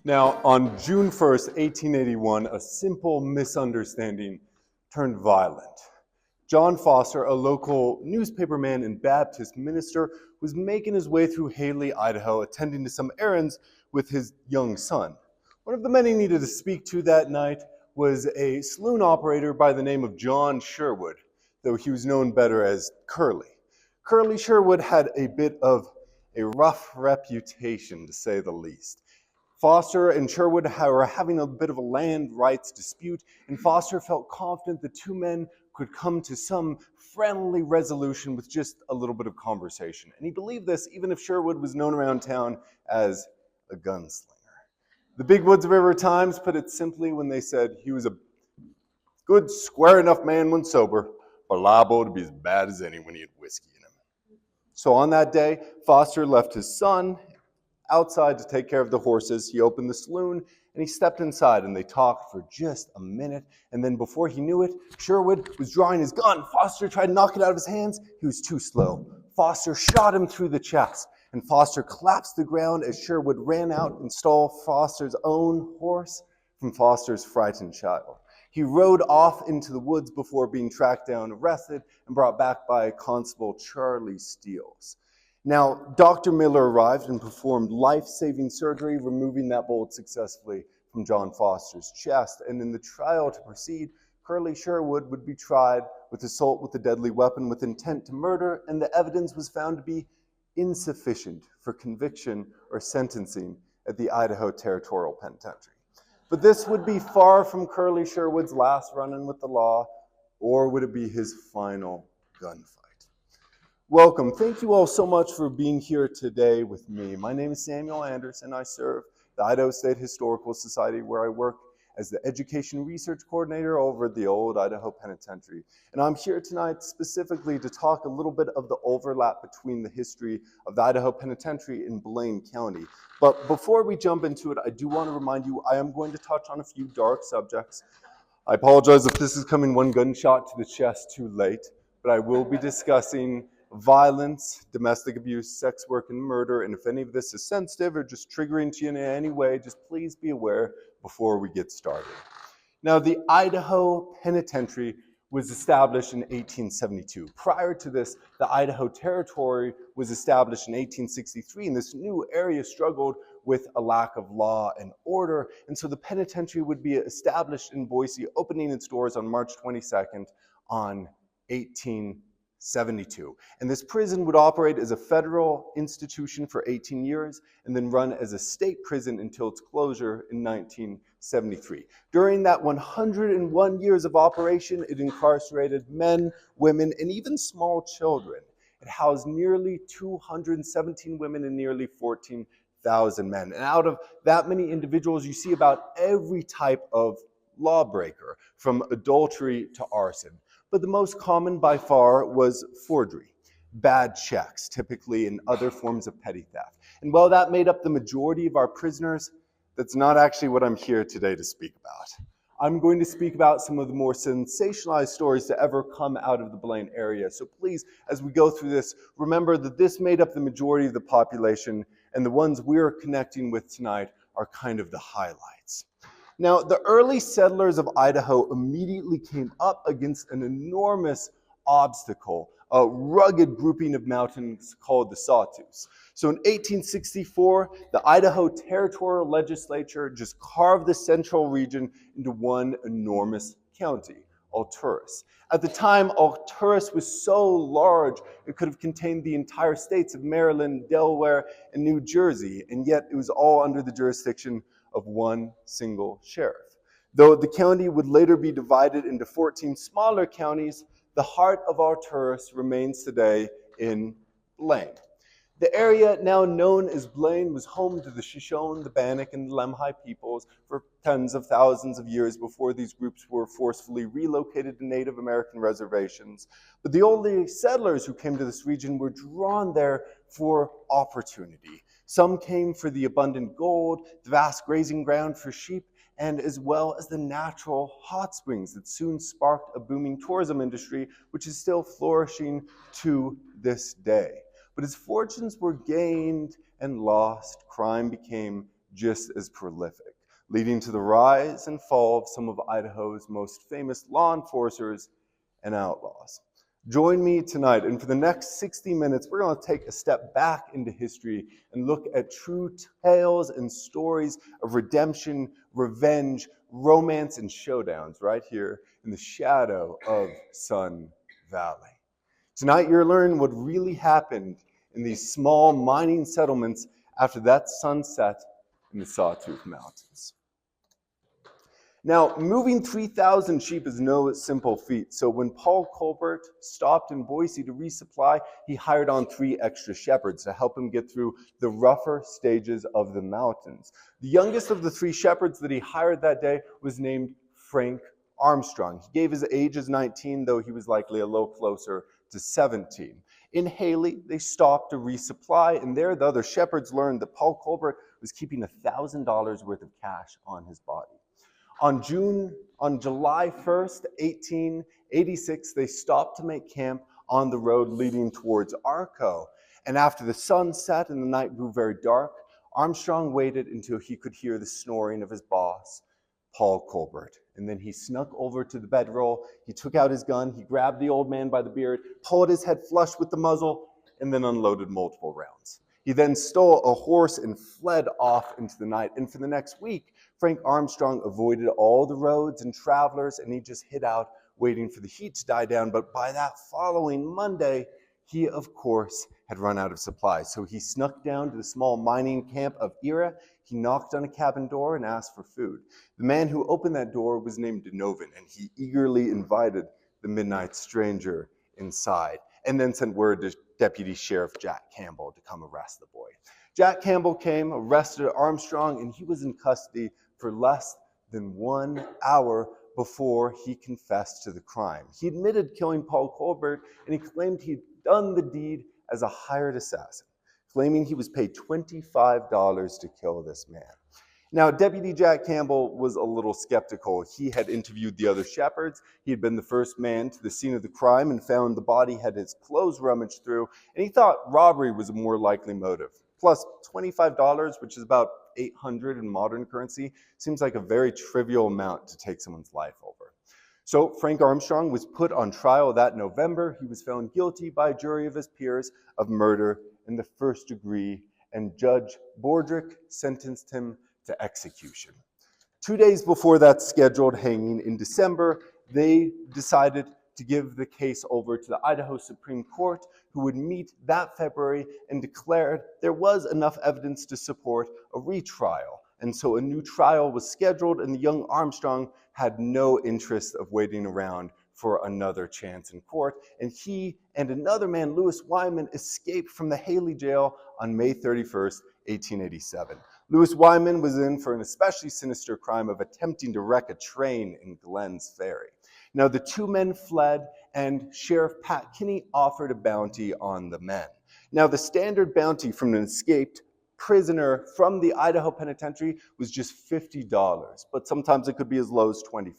Now, on June 1st, 1881, a simple misunderstanding turned violent. John Foster, a local newspaperman and Baptist minister, was making his way through Haley, Idaho, attending to some errands with his young son. One of the men he needed to speak to that night was a saloon operator by the name of John Sherwood, though he was known better as Curly. Curly Sherwood had a bit of a rough reputation, to say the least. Foster and Sherwood were having a bit of a land rights dispute, and Foster felt confident the two men could come to some friendly resolution with just a little bit of conversation. And he believed this even if Sherwood was known around town as a gunslinger. The Big Woods River Times put it simply when they said he was a good, square enough man when sober, but liable to be as bad as any when he had whiskey in him. So on that day, Foster left his son outside to take care of the horses. He opened the saloon and he stepped inside and they talked for just a minute. And then before he knew it, Sherwood was drawing his gun. Foster tried to knock it out of his hands. He was too slow. Foster shot him through the chest and Foster collapsed to the ground as Sherwood ran out and stole Foster's own horse from Foster's frightened child. He rode off into the woods before being tracked down, arrested, and brought back by Constable Charlie Steeles. Now, Dr. Miller arrived and performed life-saving surgery, removing that bullet successfully from John Foster's chest. And in the trial to proceed, Curly Sherwood would be tried with assault with a deadly weapon with intent to murder, and the evidence was found to be insufficient for conviction or sentencing at the Idaho Territorial Penitentiary. But this would be far from Curly Sherwood's last run-in with the law, or would it be his final gunfight? Welcome. Thank you all so much for being here today with me. My name is Samuel Anderson. I serve the Idaho State Historical Society, where I work as the Education Research Coordinator over at the Old Idaho Penitentiary. And I'm here tonight specifically to talk a little bit of the overlap between the history of the Idaho Penitentiary in Blaine County. But before we jump into it, I do want to remind you I am going to touch on a few dark subjects. I apologize if this is coming one gunshot to the chest too late, but I will be discussing violence, domestic abuse, sex work, and murder. And if any of this is sensitive or just triggering to you in any way, just please be aware before we get started. Now, the Idaho Penitentiary was established in 1872. Prior to this, the Idaho Territory was established in 1863, and this new area struggled with a lack of law and order. And so the penitentiary would be established in Boise, opening its doors on March 22nd on 1872. And this prison would operate as a federal institution for 18 years and then run as a state prison until its closure in 1973. During that 101 years of operation, it incarcerated men, women, and even small children. It housed nearly 217 women and nearly 14,000 men. And out of that many individuals, you see about every type of lawbreaker, from adultery to arson. But the most common by far was forgery, bad checks, typically, and other forms of petty theft. And while that made up the majority of our prisoners, that's not actually what I'm here today to speak about. I'm going to speak about some of the more sensationalized stories to ever come out of the Blaine area. So please, as we go through this, remember that this made up the majority of the population, and the ones we're connecting with tonight are kind of the highlights. Now, the early settlers of Idaho immediately came up against an enormous obstacle, a rugged grouping of mountains called the Sawtooths. So in 1864, the Idaho Territorial Legislature just carved the central region into one enormous county, Alturas. At the time, Alturas was so large, it could have contained the entire states of Maryland, Delaware, and New Jersey, and yet it was all under the jurisdiction of one single sheriff. Though the county would later be divided into 14 smaller counties, the heart of Alturas remains today in Blaine. The area now known as Blaine was home to the Shoshone, the Bannock, and the Lemhi peoples for tens of thousands of years before these groups were forcefully relocated to Native American reservations. But the early settlers who came to this region were drawn there for opportunity. Some came for the abundant gold, the vast grazing ground for sheep, and as well as the natural hot springs that soon sparked a booming tourism industry, which is still flourishing to this day. But as fortunes were gained and lost, crime became just as prolific, leading to the rise and fall of some of Idaho's most famous law enforcers and outlaws. Join me tonight, and for the next 60 minutes, we're going to take a step back into history and look at true tales and stories of redemption, revenge, romance, and showdowns right here in the shadow of Sun Valley. Tonight, you're learning what really happened in these small mining settlements after that sunset in the Sawtooth Mountains. Now, moving 3,000 sheep is no simple feat. So when Paul Colbert stopped in Boise to resupply, he hired on 3 extra shepherds to help him get through the rougher stages of the mountains. The youngest of the 3 shepherds that he hired that day was named Frank Armstrong. He gave his age as 19, though he was likely a little closer to 17. In Haley, they stopped to resupply, and there the other shepherds learned that Paul Colbert was keeping $1,000 worth of cash on his body. On July 1st, 1886, they stopped to make camp on the road leading towards Arco. And after the sun set and the night grew very dark, Armstrong waited until he could hear the snoring of his boss, Paul Colbert. And then he snuck over to the bedroll, he took out his gun, he grabbed the old man by the beard, pulled his head flush with the muzzle, and then unloaded multiple rounds. He then stole a horse and fled off into the night. And for the next week, Frank Armstrong avoided all the roads and travelers, and he just hid out waiting for the heat to die down. But by that following Monday, he, of course, had run out of supplies. So he snuck down to the small mining camp of Era. He knocked on a cabin door and asked for food. The man who opened that door was named Donovan, and he eagerly invited the midnight stranger inside, and then sent word to Deputy Sheriff Jack Campbell to come arrest the boy. Jack Campbell came, arrested Armstrong, and he was in custody for less than 1 hour before he confessed to the crime. He admitted killing Paul Colbert, and he claimed he'd done the deed as a hired assassin, claiming he was paid $25 to kill this man. Now, Deputy Jack Campbell was a little skeptical. He had interviewed the other shepherds. He had been the first man to the scene of the crime and found the body had his clothes rummaged through, and he thought robbery was a more likely motive. Plus, $25, which is about $800 in modern currency, seems like a very trivial amount to take someone's life over. So Frank Armstrong was put on trial that November. He was found guilty by a jury of his peers of murder in the first degree, and Judge Bordrick sentenced him to execution. 2 days before that scheduled hanging in December, they decided to give the case over to the Idaho Supreme Court, who would meet that February and declared there was enough evidence to support a retrial. And so a new trial was scheduled, and the young Armstrong had no interest of waiting around for another chance in court. And he and another man, Lewis Wyman, escaped from the Haley jail on May 31st, 1887. Lewis Wyman was in for an especially sinister crime of attempting to wreck a train in Glenn's Ferry. Now, the 2 men fled, and Sheriff Pat Kinney offered a bounty on the men. Now, the standard bounty from an escaped prisoner from the Idaho Penitentiary was just $50, but sometimes it could be as low as $25.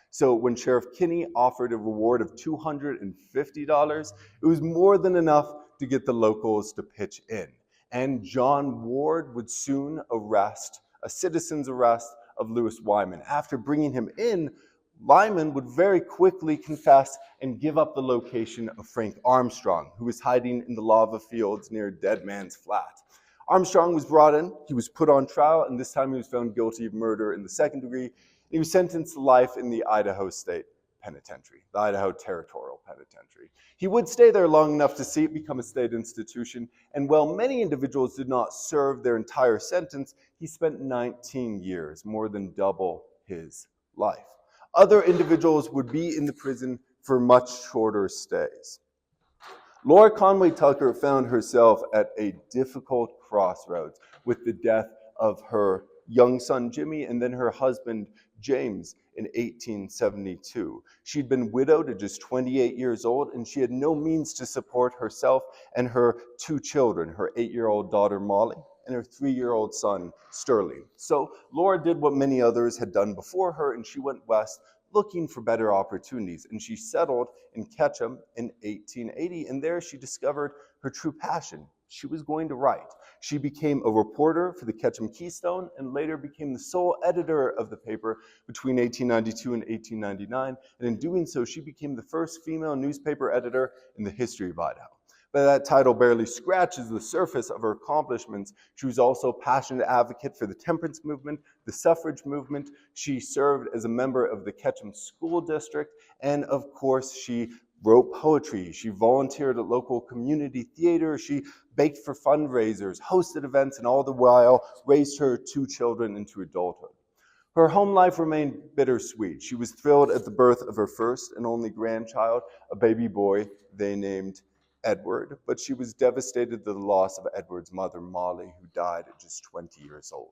So when Sheriff Kinney offered a reward of $250, it was more than enough to get the locals to pitch in. And John Ward would soon arrest, a citizen's arrest of Lewis Wyman. After bringing him in, Lyman would very quickly confess and give up the location of Frank Armstrong, who was hiding in the lava fields near Dead Man's Flat. Armstrong was brought in, he was put on trial, and this time he was found guilty of murder in the second degree. He was sentenced to life in the Idaho State Penitentiary, the Idaho Territorial Penitentiary. He would stay there long enough to see it become a state institution, and while many individuals did not serve their entire sentence, he spent 19 years, more than double his life. Other individuals would be in the prison for much shorter stays. Laura Conway Tucker found herself at a difficult crossroads with the death of her young son Jimmy and then her husband James in 1872. She'd been widowed at just 28 years old, and she had no means to support herself and her 2 children, her 8-year-old daughter Molly and her 3-year-old son Sterling. So Laura did what many others had done before her, and she went west looking for better opportunities, and she settled in Ketchum in 1880, and there she discovered her true passion, she was going to write. She became a reporter for the Ketchum Keystone and later became the sole editor of the paper between 1892 and 1899. And in doing so, she became the first female newspaper editor in the history of Idaho. But that title barely scratches the surface of her accomplishments. She was also a passionate advocate for the temperance movement, the suffrage movement. She served as a member of the Ketchum School District, and of course, she wrote poetry. She volunteered at local community theater. She baked for fundraisers, hosted events, and all the while raised her 2 children into adulthood. Her home life remained bittersweet. She was thrilled at the birth of her first and only grandchild, a baby boy they named Edward, but she was devastated at the loss of Edward's mother, Molly, who died at just 20 years old.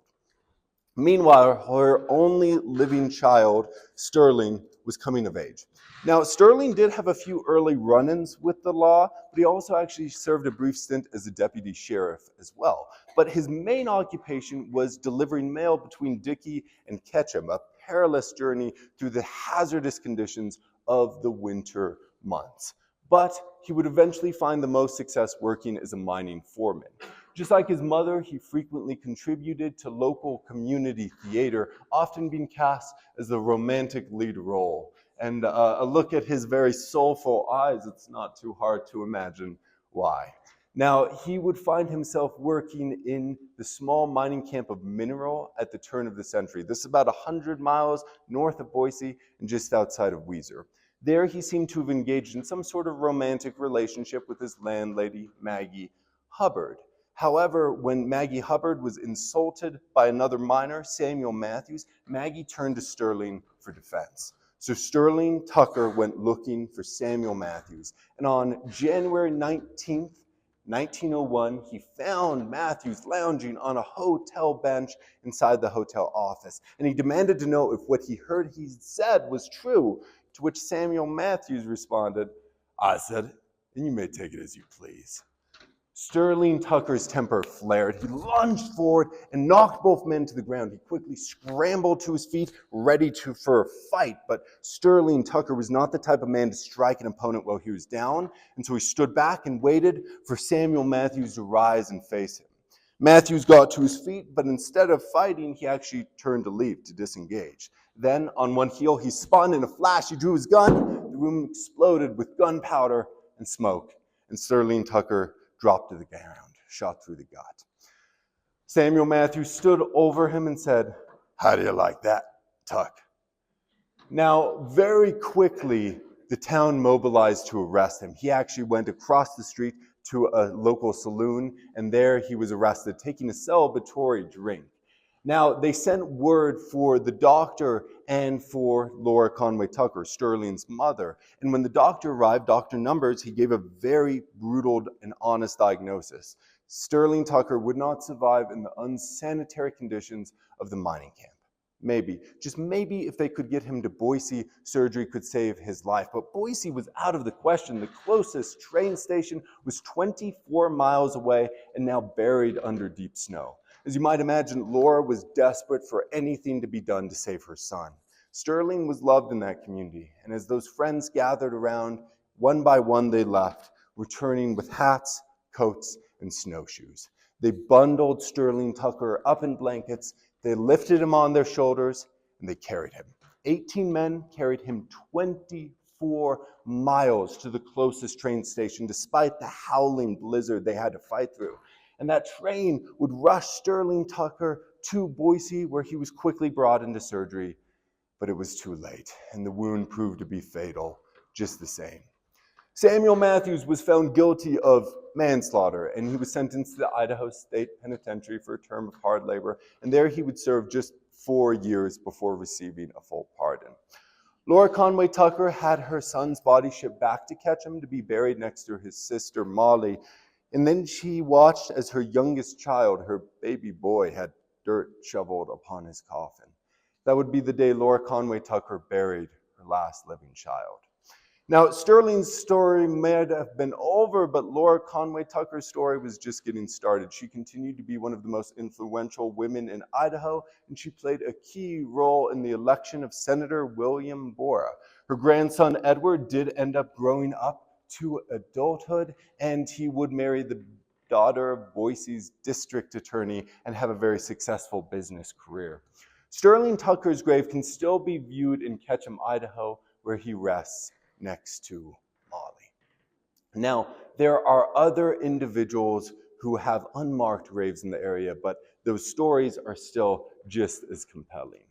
Meanwhile, her only living child, Sterling, was coming of age. Now, Sterling did have a few early run-ins with the law, but he also actually served a brief stint as a deputy sheriff as well. But his main occupation was delivering mail between Dickey and Ketchum, a perilous journey through the hazardous conditions of the winter months. But he would eventually find the most success working as a mining foreman. Just like his mother, he frequently contributed to local community theater, often being cast as the romantic lead role. And a look at his very soulful eyes, it's not too hard to imagine why. Now, he would find himself working in the small mining camp of Mineral at the turn of the century. This is about 100 miles north of Boise and just outside of Weiser. There, he seemed to have engaged in some sort of romantic relationship with his landlady, Maggie Hubbard. However, when Maggie Hubbard was insulted by another miner, Samuel Matthews, Maggie turned to Sterling for defense. So Sterling Tucker went looking for Samuel Matthews. And on January 19th, 1901, he found Matthews lounging on a hotel bench inside the hotel office. And he demanded to know if what he heard he said was true, to which Samuel Matthews responded, "I said it, and you may take it as you please." Sterling Tucker's temper flared. He lunged forward and knocked both men to the ground. He quickly scrambled to his feet, ready for a fight. But Sterling Tucker was not the type of man to strike an opponent while he was down, and so he stood back and waited for Samuel Matthews to rise and face him. Matthews got to his feet, but instead of fighting, he actually turned to leave, to disengage. Then, on one heel, he spun in a flash. He drew his gun. The room exploded with gunpowder and smoke, and Sterling Tucker dropped to the ground, shot through the gut. Samuel Matthews stood over him and said, "How do you like that, Tuck?" Now, very quickly, the town mobilized to arrest him. He actually went across the street to a local saloon, and there he was arrested, taking a celebratory drink. Now, they sent word for the doctor and for Laura Conway Tucker, Sterling's mother. And when the doctor arrived, Dr. Numbers, he gave a very brutal and honest diagnosis. Sterling Tucker would not survive in the unsanitary conditions of the mining camp. Maybe, just maybe if they could get him to Boise, surgery could save his life. But Boise was out of the question. The closest train station was 24 miles away and now buried under deep snow. As you might imagine, Laura was desperate for anything to be done to save her son. Sterling was loved in that community, and as those friends gathered around, one by one they left, returning with hats, coats, and snowshoes. They bundled Sterling Tucker up in blankets, they lifted him on their shoulders, and they carried him. 18 men carried him 24 miles to the closest train station, despite the howling blizzard they had to fight through. And that train would rush Sterling Tucker to Boise, where he was quickly brought into surgery. But it was too late, and the wound proved to be fatal just the same. Samuel Matthews was found guilty of manslaughter, and he was sentenced to the Idaho State Penitentiary for a term of hard labor, and there he would serve just 4 years before receiving a full pardon. Laura Conway Tucker had her son's body shipped back to Ketchum to be buried next to his sister Molly, and then she watched as her youngest child, her baby boy, had dirt shoveled upon his coffin. That would be the day Laura Conway Tucker buried her last living child. Now, Sterling's story may have been over, but Laura Conway Tucker's story was just getting started. She continued to be one of the most influential women in Idaho, and she played a key role in the election of Senator William Borah. Her grandson, Edward, did end up growing up to adulthood, and he would marry the daughter of Boise's district attorney and have a very successful business career. Sterling Tucker's grave can still be viewed in Ketchum, Idaho, where he rests next to Molly. Now, there are other individuals who have unmarked graves in the area, but those stories are still just as compelling.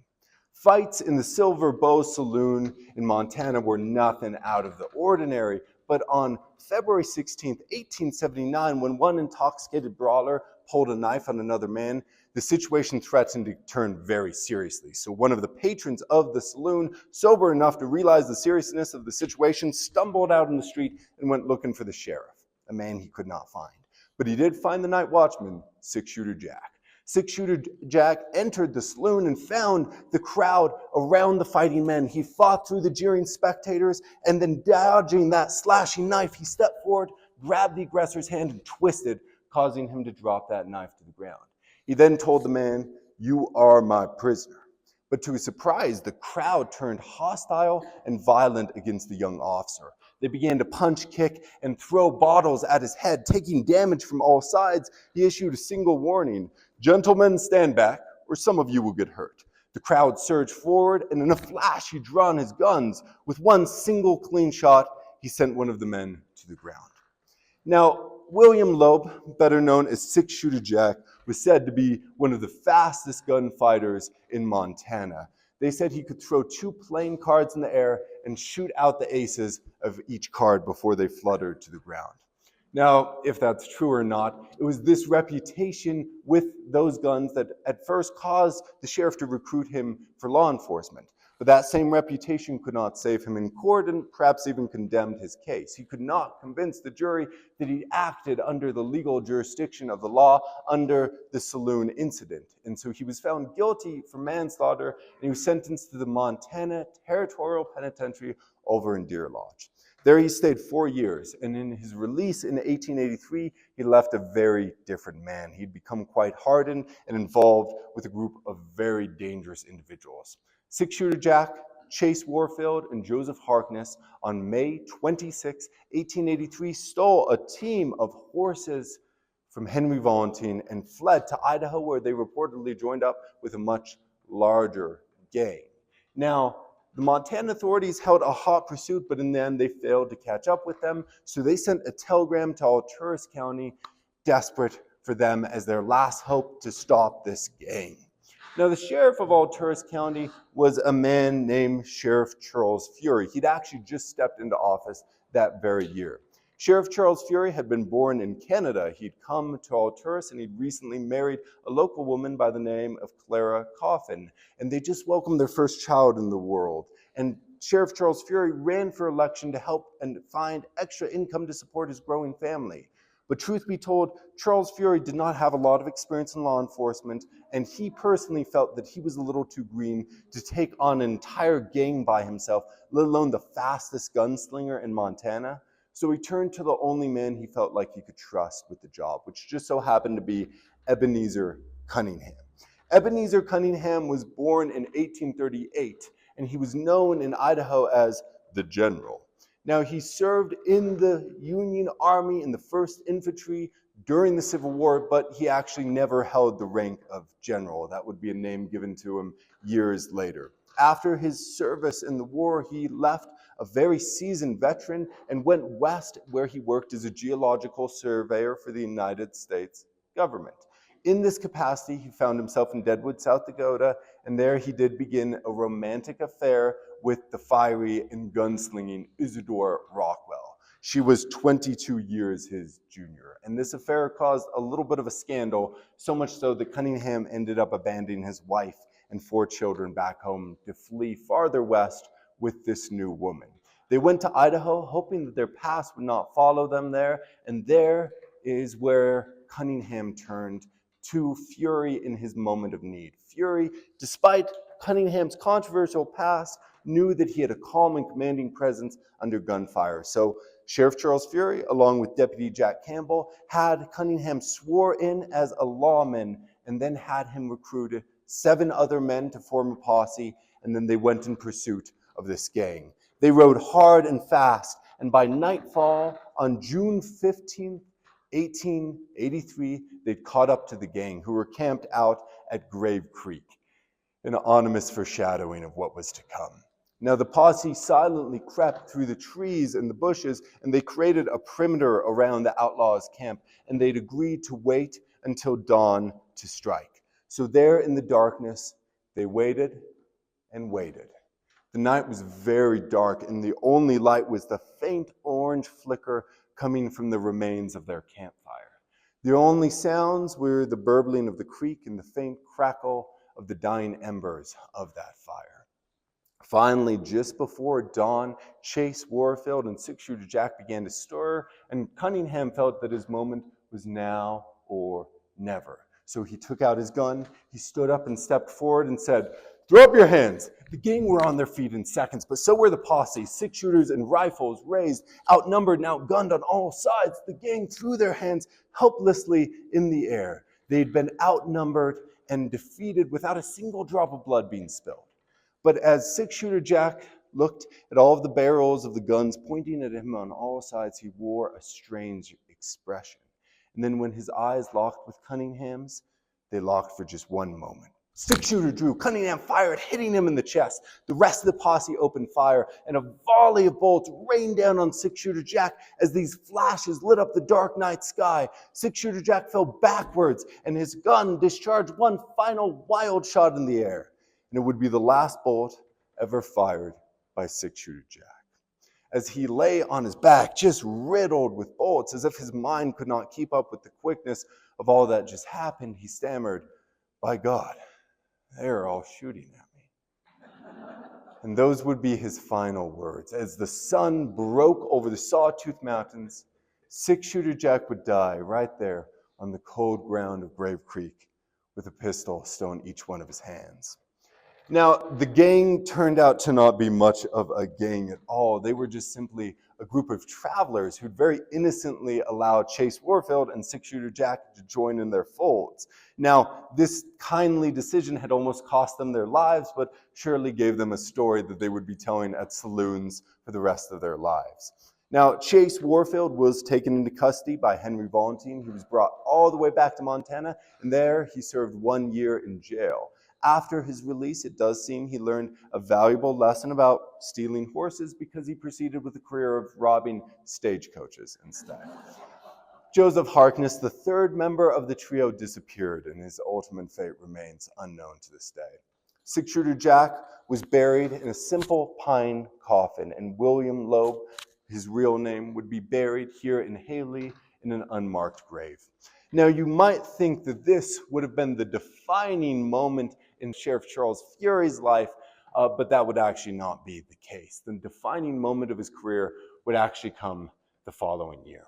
Fights in the Silver Bow Saloon in Montana were nothing out of the ordinary, but on February 16, 1879, when one intoxicated brawler pulled a knife on another man, the situation threatened to turn very seriously. So one of the patrons of the saloon, sober enough to realize the seriousness of the situation, stumbled out in the street and went looking for the sheriff, a man he could not find. But he did find the night watchman, Six-Shooter Jack. Six-Shooter Jack entered the saloon and found the crowd around the fighting men. He fought through the jeering spectators, and then dodging that slashing knife, he stepped forward, grabbed the aggressor's hand, and twisted, causing him to drop that knife to the ground. He then told the man, "You are my prisoner." But to his surprise, the crowd turned hostile and violent against the young officer. They began to punch, kick, and throw bottles at his head, taking damage from all sides. He issued a single warning: "Gentlemen, stand back, or some of you will get hurt." The crowd surged forward, and in a flash, he drew on his guns. With one single clean shot, he sent one of the men to the ground. Now, William Loeb, better known as Six-Shooter Jack, was said to be one of the fastest gunfighters in Montana. They said he could throw 2 playing cards in the air and shoot out the aces of each card before they fluttered to the ground. Now, if that's true or not, it was this reputation with those guns that at first caused the sheriff to recruit him for law enforcement. But that same reputation could not save him in court and perhaps even condemned his case. He could not convince the jury that he acted under the legal jurisdiction of the law under the saloon incident. And so he was found guilty for manslaughter, and he was sentenced to the Montana Territorial Penitentiary over in Deer Lodge. There he stayed 4 years, and in his release in 1883, he left a very different man. He'd become quite hardened and involved with a group of very dangerous individuals. Six-Shooter Jack, Chase Warfield, and Joseph Harkness on May 26, 1883, stole a team of horses from Henry Valentine and fled to Idaho, where they reportedly joined up with a much larger gang. Now, the Montana authorities held a hot pursuit, but in the end they failed to catch up with them, so they sent a telegram to Alturas County, desperate for them as their last hope to stop this gang. Now, the sheriff of Alturas County was a man named Sheriff Charles Fury. He'd actually just stepped into office that very year. Sheriff Charles Fury had been born in Canada. He'd come to Alturas, and he'd recently married a local woman by the name of Clara Coffin, and they just welcomed their first child in the world. And Sheriff Charles Fury ran for election to help and find extra income to support his growing family. But truth be told, Charles Fury did not have a lot of experience in law enforcement, and he personally felt that he was a little too green to take on an entire gang by himself, let alone the fastest gunslinger in Montana. So he turned to the only man he felt like he could trust with the job, which just so happened to be Ebenezer Cunningham. Ebenezer Cunningham was born in 1838, and he was known in Idaho as the General. Now, he served in the Union Army in the 1st Infantry during the Civil War, but he actually never held the rank of general. That would be a name given to him years later. After his service in the war, he left a very seasoned veteran and went west, where he worked as a geological surveyor for the United States government. In this capacity, he found himself in Deadwood, South Dakota, and there he did begin a romantic affair with the fiery and gunslinging Isadore Rockwell. She was 22 years his junior, and this affair caused a little bit of a scandal, so much so that Cunningham ended up abandoning his wife and 4 children back home to flee farther west with this new woman. They went to Idaho, hoping that their past would not follow them there, and there is where Cunningham turned to Fury in his moment of need. Fury, despite Cunningham's controversial past, knew that he had a calm and commanding presence under gunfire. So Sheriff Charles Fury, along with Deputy Jack Campbell, had Cunningham swore in as a lawman and then had him recruit 7 other men to form a posse, and then they went in pursuit of this gang. They rode hard and fast, and by nightfall on June 15th, 1883, they'd caught up to the gang, who were camped out at Grave Creek, an ominous foreshadowing of what was to come. Now the posse silently crept through the trees and the bushes, and they created a perimeter around the outlaws' camp, and they'd agreed to wait until dawn to strike. So there in the darkness, they waited and waited. The night was very dark, and the only light was the faint orange flicker coming from the remains of their campfire. The only sounds were the burbling of the creek and the faint crackle of the dying embers of that fire. Finally, just before dawn, Chase Warfield and Six-Shooter Jack began to stir, and Cunningham felt that his moment was now or never. So he took out his gun, he stood up and stepped forward and said, "Throw up your hands." The gang were on their feet in seconds, but so were the posse. Six-shooters and rifles raised, outnumbered and outgunned on all sides. The gang threw their hands helplessly in the air. They'd been outnumbered and defeated without a single drop of blood being spilled. But as Six-Shooter Jack looked at all of the barrels of the guns pointing at him on all sides, he wore a strange expression. And then when his eyes locked with Cunningham's, they locked for just one moment. Six-Shooter drew. Cunningham fired, hitting him in the chest. The rest of the posse opened fire, and a volley of bolts rained down on Six-Shooter Jack as these flashes lit up the dark night sky. Six-Shooter Jack fell backwards, and his gun discharged one final wild shot in the air. And it would be the last bolt ever fired by Six-Shooter Jack. As he lay on his back, just riddled with bullets, as if his mind could not keep up with the quickness of all that just happened, he stammered, "By God, they are all shooting at me." And those would be his final words. As the sun broke over the Sawtooth Mountains, Six-Shooter Jack would die right there on the cold ground of Grave Creek with a pistol still in each one of his hands. Now, the gang turned out to not be much of a gang at all. They were just simply a group of travelers who'd very innocently allowed Chase Warfield and Six-Shooter Jack to join in their folds. Now, this kindly decision had almost cost them their lives, but surely gave them a story that they would be telling at saloons for the rest of their lives. Now, Chase Warfield was taken into custody by Henry Valentine. He was brought all the way back to Montana, and there he served 1 year in jail. After his release, it does seem he learned a valuable lesson about stealing horses, because he proceeded with a career of robbing stagecoaches instead. Joseph Harkness, the third member of the trio, disappeared, and his ultimate fate remains unknown to this day. Six-Shooter Jack was buried in a simple pine coffin, and William Loeb, his real name, would be buried here in Haley in an unmarked grave. Now, you might think that this would have been the defining moment in Sheriff Charles Fury's life, but that would actually not be the case. The defining moment of his career would actually come the following year.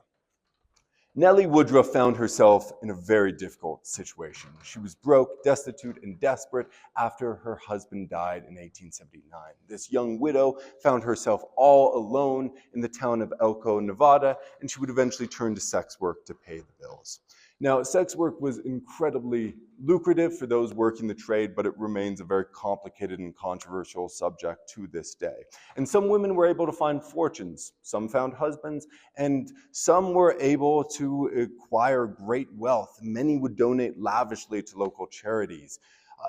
Nellie Woodruff found herself in a very difficult situation. She was broke, destitute, and desperate after her husband died in 1879. This young widow found herself all alone in the town of Elko, Nevada, and she would eventually turn to sex work to pay the bills. Now, sex work was incredibly lucrative for those working the trade, but it remains a very complicated and controversial subject to this day. And some women were able to find fortunes, some found husbands, and some were able to acquire great wealth. Many would donate lavishly to local charities.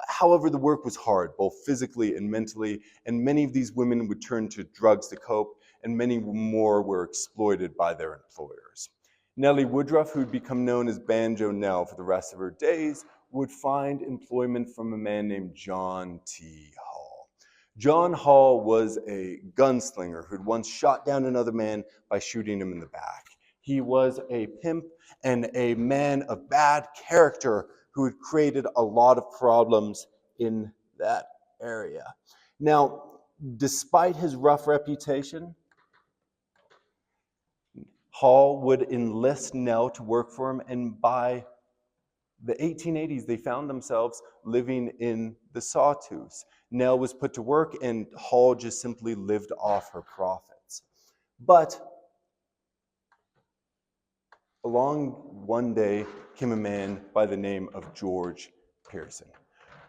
However, the work was hard, both physically and mentally, and many of these women would turn to drugs to cope, and many more were exploited by their employers. Nellie Woodruff, who'd become known as Banjo Nell for the rest of her days, would find employment from a man named John T. Hall. John Hall was a gunslinger who'd once shot down another man by shooting him in the back. He was a pimp and a man of bad character who had created a lot of problems in that area. Now, despite his rough reputation, Hall would enlist Nell to work for him, and by the 1880s, they found themselves living in the Sawtooths. Nell was put to work, and Hall just simply lived off her profits. But along one day came a man by the name of George Pearson.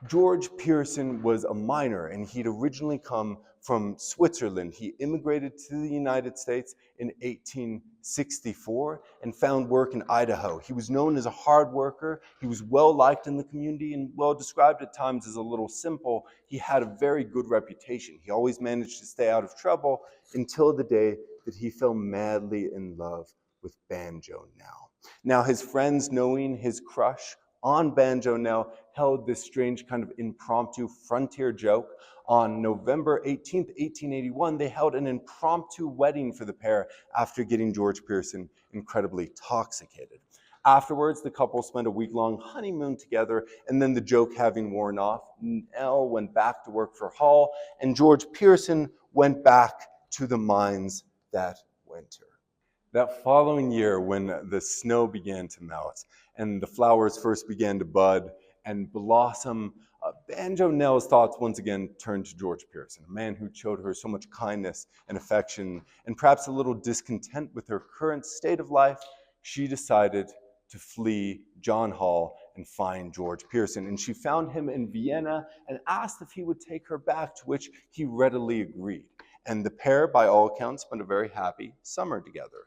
George Pearson was a miner, and he'd originally come from Switzerland. He immigrated to the United States in 1864 and found work in Idaho. He was known as a hard worker. He was well liked in the community and well described at times as a little simple. He had a very good reputation. He always managed to stay out of trouble until the day that he fell madly in love with Banjo Nell. Now, his friends, knowing his crush on Banjo Nell, held this strange kind of impromptu frontier joke. On November 18th, 1881, they held an impromptu wedding for the pair after getting George Pearson incredibly intoxicated. Afterwards, the couple spent a week-long honeymoon together, and then the joke having worn off, Nell went back to work for Hall, and George Pearson went back to the mines that winter. That following year, when the snow began to melt and the flowers first began to bud and blossom, Banjo Nell's thoughts once again turned to George Pearson, a man who showed her so much kindness and affection, and perhaps a little discontent with her current state of life. She decided to flee John Hall and find George Pearson, and she found him in Vienna and asked if he would take her back, to which he readily agreed. And the pair, by all accounts, spent a very happy summer together.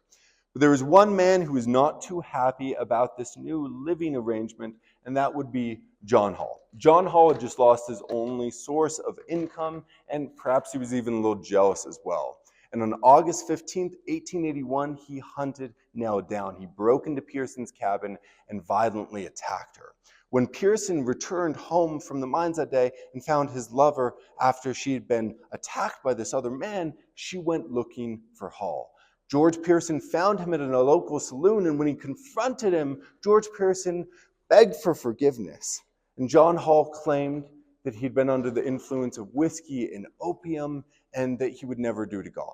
But there was one man who was not too happy about this new living arrangement, and that would be John Hall. John Hall had just lost his only source of income, and perhaps he was even a little jealous as well. And on August 15th, 1881, he hunted Nell down. He broke into Pearson's cabin and violently attacked her. When Pearson returned home from the mines that day and found his lover after she had been attacked by this other man, she went looking for Hall. George Pearson found him at a local saloon, and when he confronted him, George Pearson begged for forgiveness. And John Hall claimed that he'd been under the influence of whiskey and opium and that he would never do it again.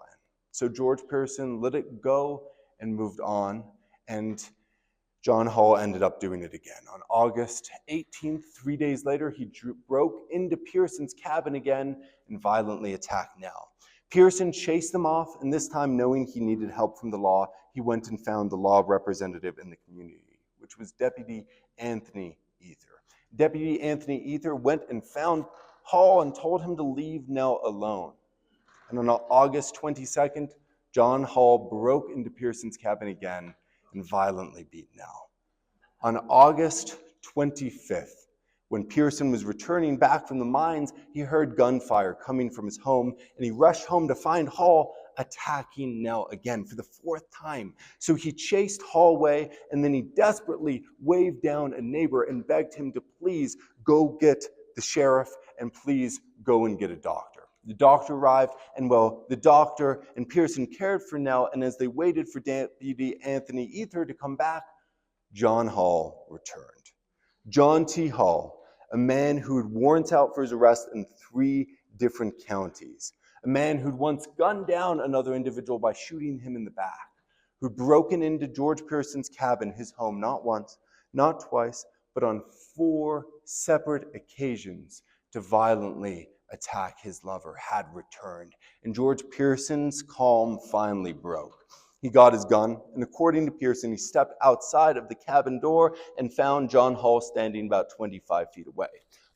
So George Pearson let it go and moved on, and John Hall ended up doing it again. On August 18th, 3 days later, he broke into Pearson's cabin again and violently attacked Nell. Pearson chased them off, and this time, knowing he needed help from the law, he went and found the law representative in the community, which was Deputy Anthony Ether. Deputy Anthony Ether went and found Hall and told him to leave Nell alone. And on August 22nd, John Hall broke into Pearson's cabin again and violently beat Nell. On August 25th, when Pearson was returning back from the mines, he heard gunfire coming from his home, and he rushed home to find Hall attacking Nell again for the fourth time. So he chased Hall away, and then he desperately waved down a neighbor and begged him to please go get the sheriff and please go and get a doctor. The doctor arrived, and the doctor and Pearson cared for Nell, and as they waited for Deputy Anthony Ether to come back, John Hall returned. John T. Hall, a man who had warrants out for his arrest in 3 different counties, a man who'd once gunned down another individual by shooting him in the back, who'd broken into George Pearson's cabin, his home, not once, not twice, but on 4 separate occasions to violently attack his lover, had returned. And George Pearson's calm finally broke. He got his gun, and according to Pearson, he stepped outside of the cabin door and found John Hall standing about 25 feet away.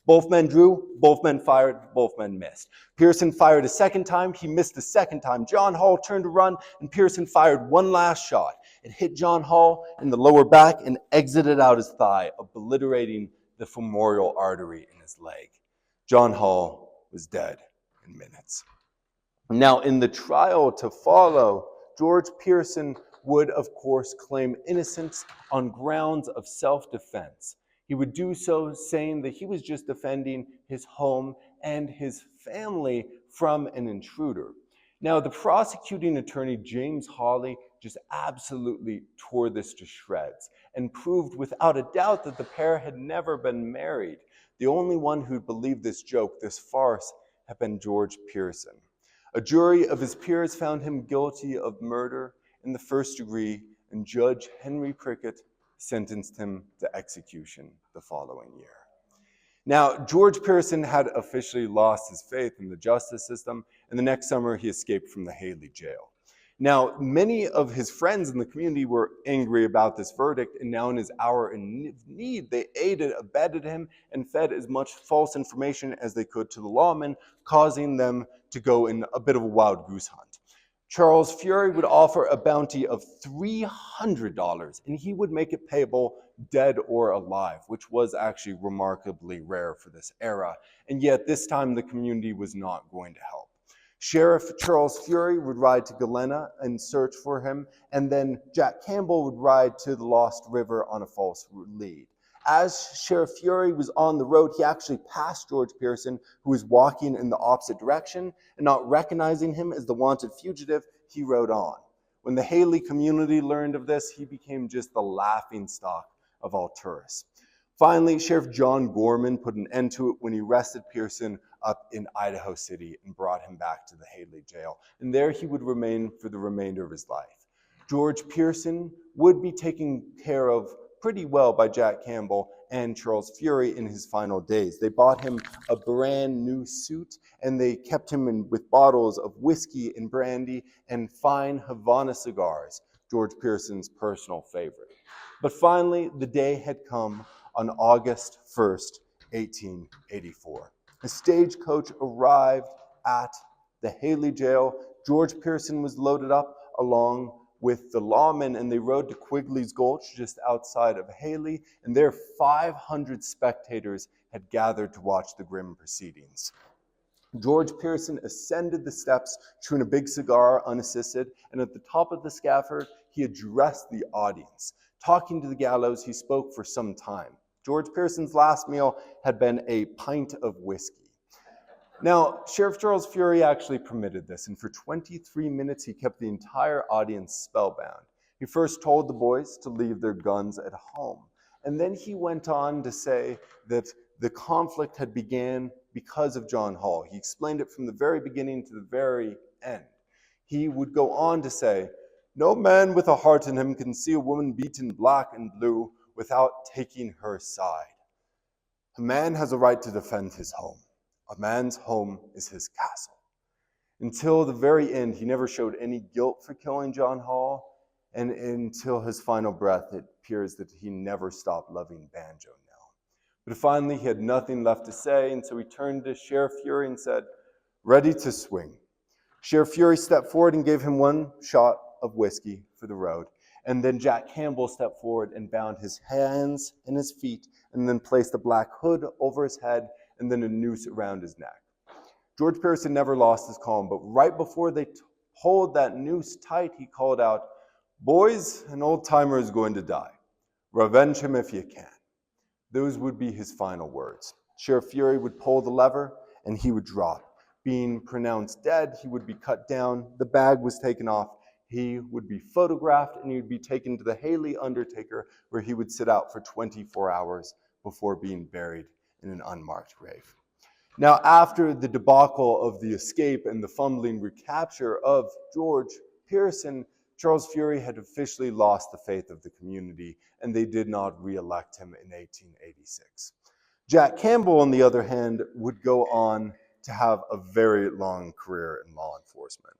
Both men drew, both men fired, both men missed. Pearson fired a second time, he missed a second time. John Hall turned to run, and Pearson fired one last shot. It hit John Hall in the lower back and exited out his thigh, obliterating the femoral artery in his leg. John Hall was dead in minutes. Now, in the trial to follow, George Pearson would, of course, claim innocence on grounds of self-defense. He would do so saying that he was just defending his home and his family from an intruder. Now, the prosecuting attorney, James Hawley, just absolutely tore this to shreds and proved without a doubt that the pair had never been married. The only one who believed this joke, this farce, had been George Pearson. A jury of his peers found him guilty of murder in the 1st degree, and Judge Henry Prickett sentenced him to execution the following year. Now, George Pearson had officially lost his faith in the justice system, and the next summer he escaped from the Haley jail. Now, many of his friends in the community were angry about this verdict, and now in his hour in need, they aided, abetted him, and fed as much false information as they could to the lawmen, causing them to go in a bit of a wild goose hunt. Charles Fury would offer a bounty of $300, and he would make it payable dead or alive, which was actually remarkably rare for this era. And yet this time the community was not going to help. Sheriff Charles Fury would ride to Galena and search for him, and then Jack Campbell would ride to the Lost River on a false lead. As Sheriff Fury was on the road, he actually passed George Pearson, who was walking in the opposite direction, and not recognizing him as the wanted fugitive, he rode on. When the Haley community learned of this, he became just the laughingstock of Alturas. Finally, Sheriff John Gorman put an end to it when he arrested Pearson up in Idaho City and brought him back to the Haley jail. And there he would remain for the remainder of his life. George Pearson would be taken care of pretty well by Jack Campbell and Charles Fury in his final days. They bought him a brand new suit, and they kept him with bottles of whiskey and brandy and fine Havana cigars, George Pearson's personal favorite. But finally, the day had come on August 1st, 1884. A stagecoach arrived at the Haley jail. George Pearson was loaded up along with the lawmen, and they rode to Quigley's Gulch just outside of Haley, and there 500 spectators had gathered to watch the grim proceedings. George Pearson ascended the steps, chewing a big cigar unassisted, and at the top of the scaffold, he addressed the audience. Talking to the gallows, he spoke for some time. George Pearson's last meal had been a pint of whiskey. Now, Sheriff Charles Fury actually permitted this, and for 23 minutes he kept the entire audience spellbound. He first told the boys to leave their guns at home, and then he went on to say that the conflict had began because of John Hall. He explained it from the very beginning to the very end. He would go on to say, "No man with a heart in him can see a woman beaten black and blue without taking her side. A man has a right to defend his home. A man's home is his castle." Until the very end, he never showed any guilt for killing John Hall, and until his final breath, it appears that he never stopped loving Banjo Nell. But finally, he had nothing left to say, and so he turned to Sheriff Fury and said, "Ready to swing." Sheriff Fury stepped forward and gave him one shot of whiskey for the road, and then Jack Campbell stepped forward and bound his hands and his feet, and then placed a black hood over his head, and then a noose around his neck. George Pearson never lost his calm, but right before they pulled that noose tight, he called out, "Boys, an old-timer is going to die. Revenge him if you can." Those would be his final words. Sheriff Fury would pull the lever, and he would drop. Being pronounced dead, he would be cut down, the bag was taken off, he would be photographed, and he would be taken to the Haley Undertaker, where he would sit out for 24 hours before being buried in an unmarked grave. Now, after the debacle of the escape and the fumbling recapture of George Pearson, Charles Fury had officially lost the faith of the community, and they did not re-elect him in 1886. Jack Campbell, on the other hand, would go on to have a very long career in law enforcement.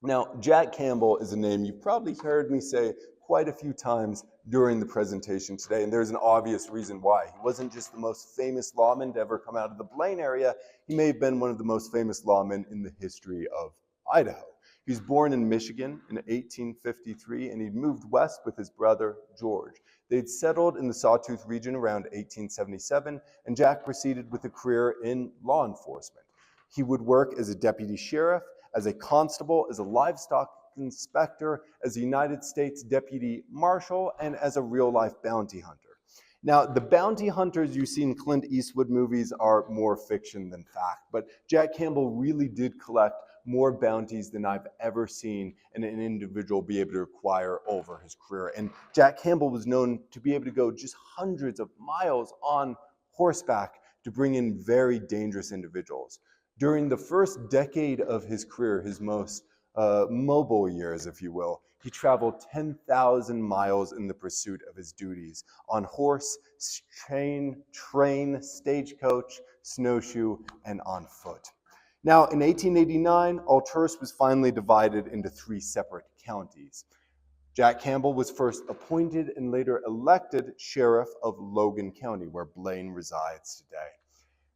Now, Jack Campbell is a name you've probably heard me say quite a few times during the presentation today, and there's an obvious reason why. He wasn't just the most famous lawman to ever come out of the Blaine area, he may have been one of the most famous lawmen in the history of Idaho. He was born in Michigan in 1853, and he'd moved west with his brother, George. They'd settled in the Sawtooth region around 1877, and Jack proceeded with a career in law enforcement. He would work as a deputy sheriff, as a constable, as a livestock inspector, as a United States deputy marshal, and as a real-life bounty hunter. Now, the bounty hunters you see in Clint Eastwood movies are more fiction than fact, but Jack Campbell really did collect more bounties than I've ever seen an individual be able to acquire over his career. And Jack Campbell was known to be able to go just hundreds of miles on horseback to bring in very dangerous individuals. During the first decade of his career, his most mobile years, if you will, he traveled 10,000 miles in the pursuit of his duties on horse, train, stagecoach, snowshoe, and on foot. Now, in 1889, Alturas was finally divided into 3 separate counties. Jack Campbell was first appointed and later elected sheriff of Logan County, where Blaine resides today.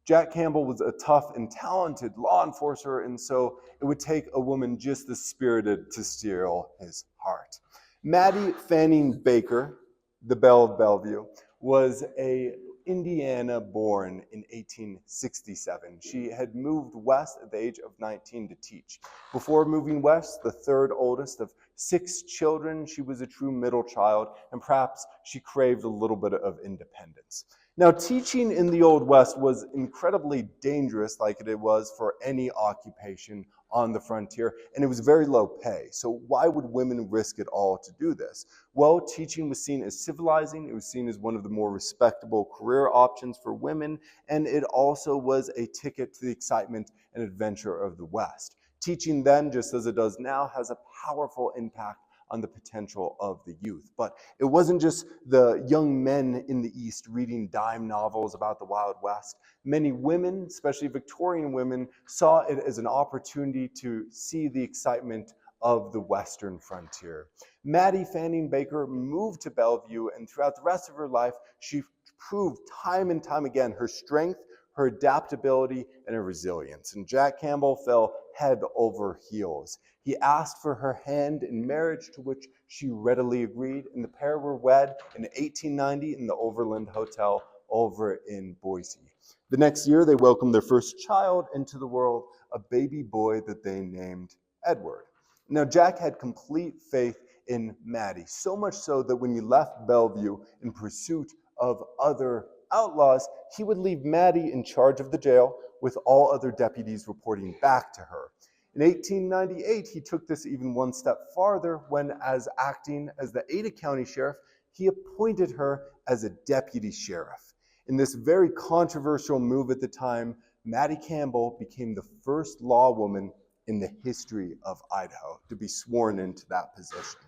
Jack Campbell was a tough and talented law enforcer, and so it would take a woman just as spirited to steal his heart. Maddie Fanning Baker, the Belle of Bellevue, was a Indiana born in 1867. She had moved west at the age of 19 to teach. Before moving west, the third oldest of 6 children, she was a true middle child, and perhaps she craved a little bit of independence. Now, teaching in the Old West was incredibly dangerous, like it was for any occupation on the frontier, and it was very low pay. So why would women risk it all to do this? Well, teaching was seen as civilizing. It was seen as one of the more respectable career options for women, and it also was a ticket to the excitement and adventure of the West. Teaching then, just as it does now, has a powerful impact on the potential of the youth. But it wasn't just the young men in the East reading dime novels about the Wild West. Many women, especially Victorian women, saw it as an opportunity to see the excitement of the Western frontier. Maddie Fanning Baker moved to Bellevue, and throughout the rest of her life, she proved time and time again her strength, her adaptability, and her resilience. And Jack Campbell fell head over heels. He asked for her hand in marriage, to which she readily agreed, and the pair were wed in 1890 in the Overland Hotel over in Boise. The next year, they welcomed their first child into the world, a baby boy that they named Edward. Now, Jack had complete faith in Maddie, so much so that when he left Bellevue in pursuit of other outlaws, he would leave Maddie in charge of the jail with all other deputies reporting back to her. In 1898, he took this even one step farther when, as acting as the Ada County Sheriff, he appointed her as a deputy sheriff. In this very controversial move at the time, Maddie Campbell became the first lawwoman in the history of Idaho to be sworn into that position.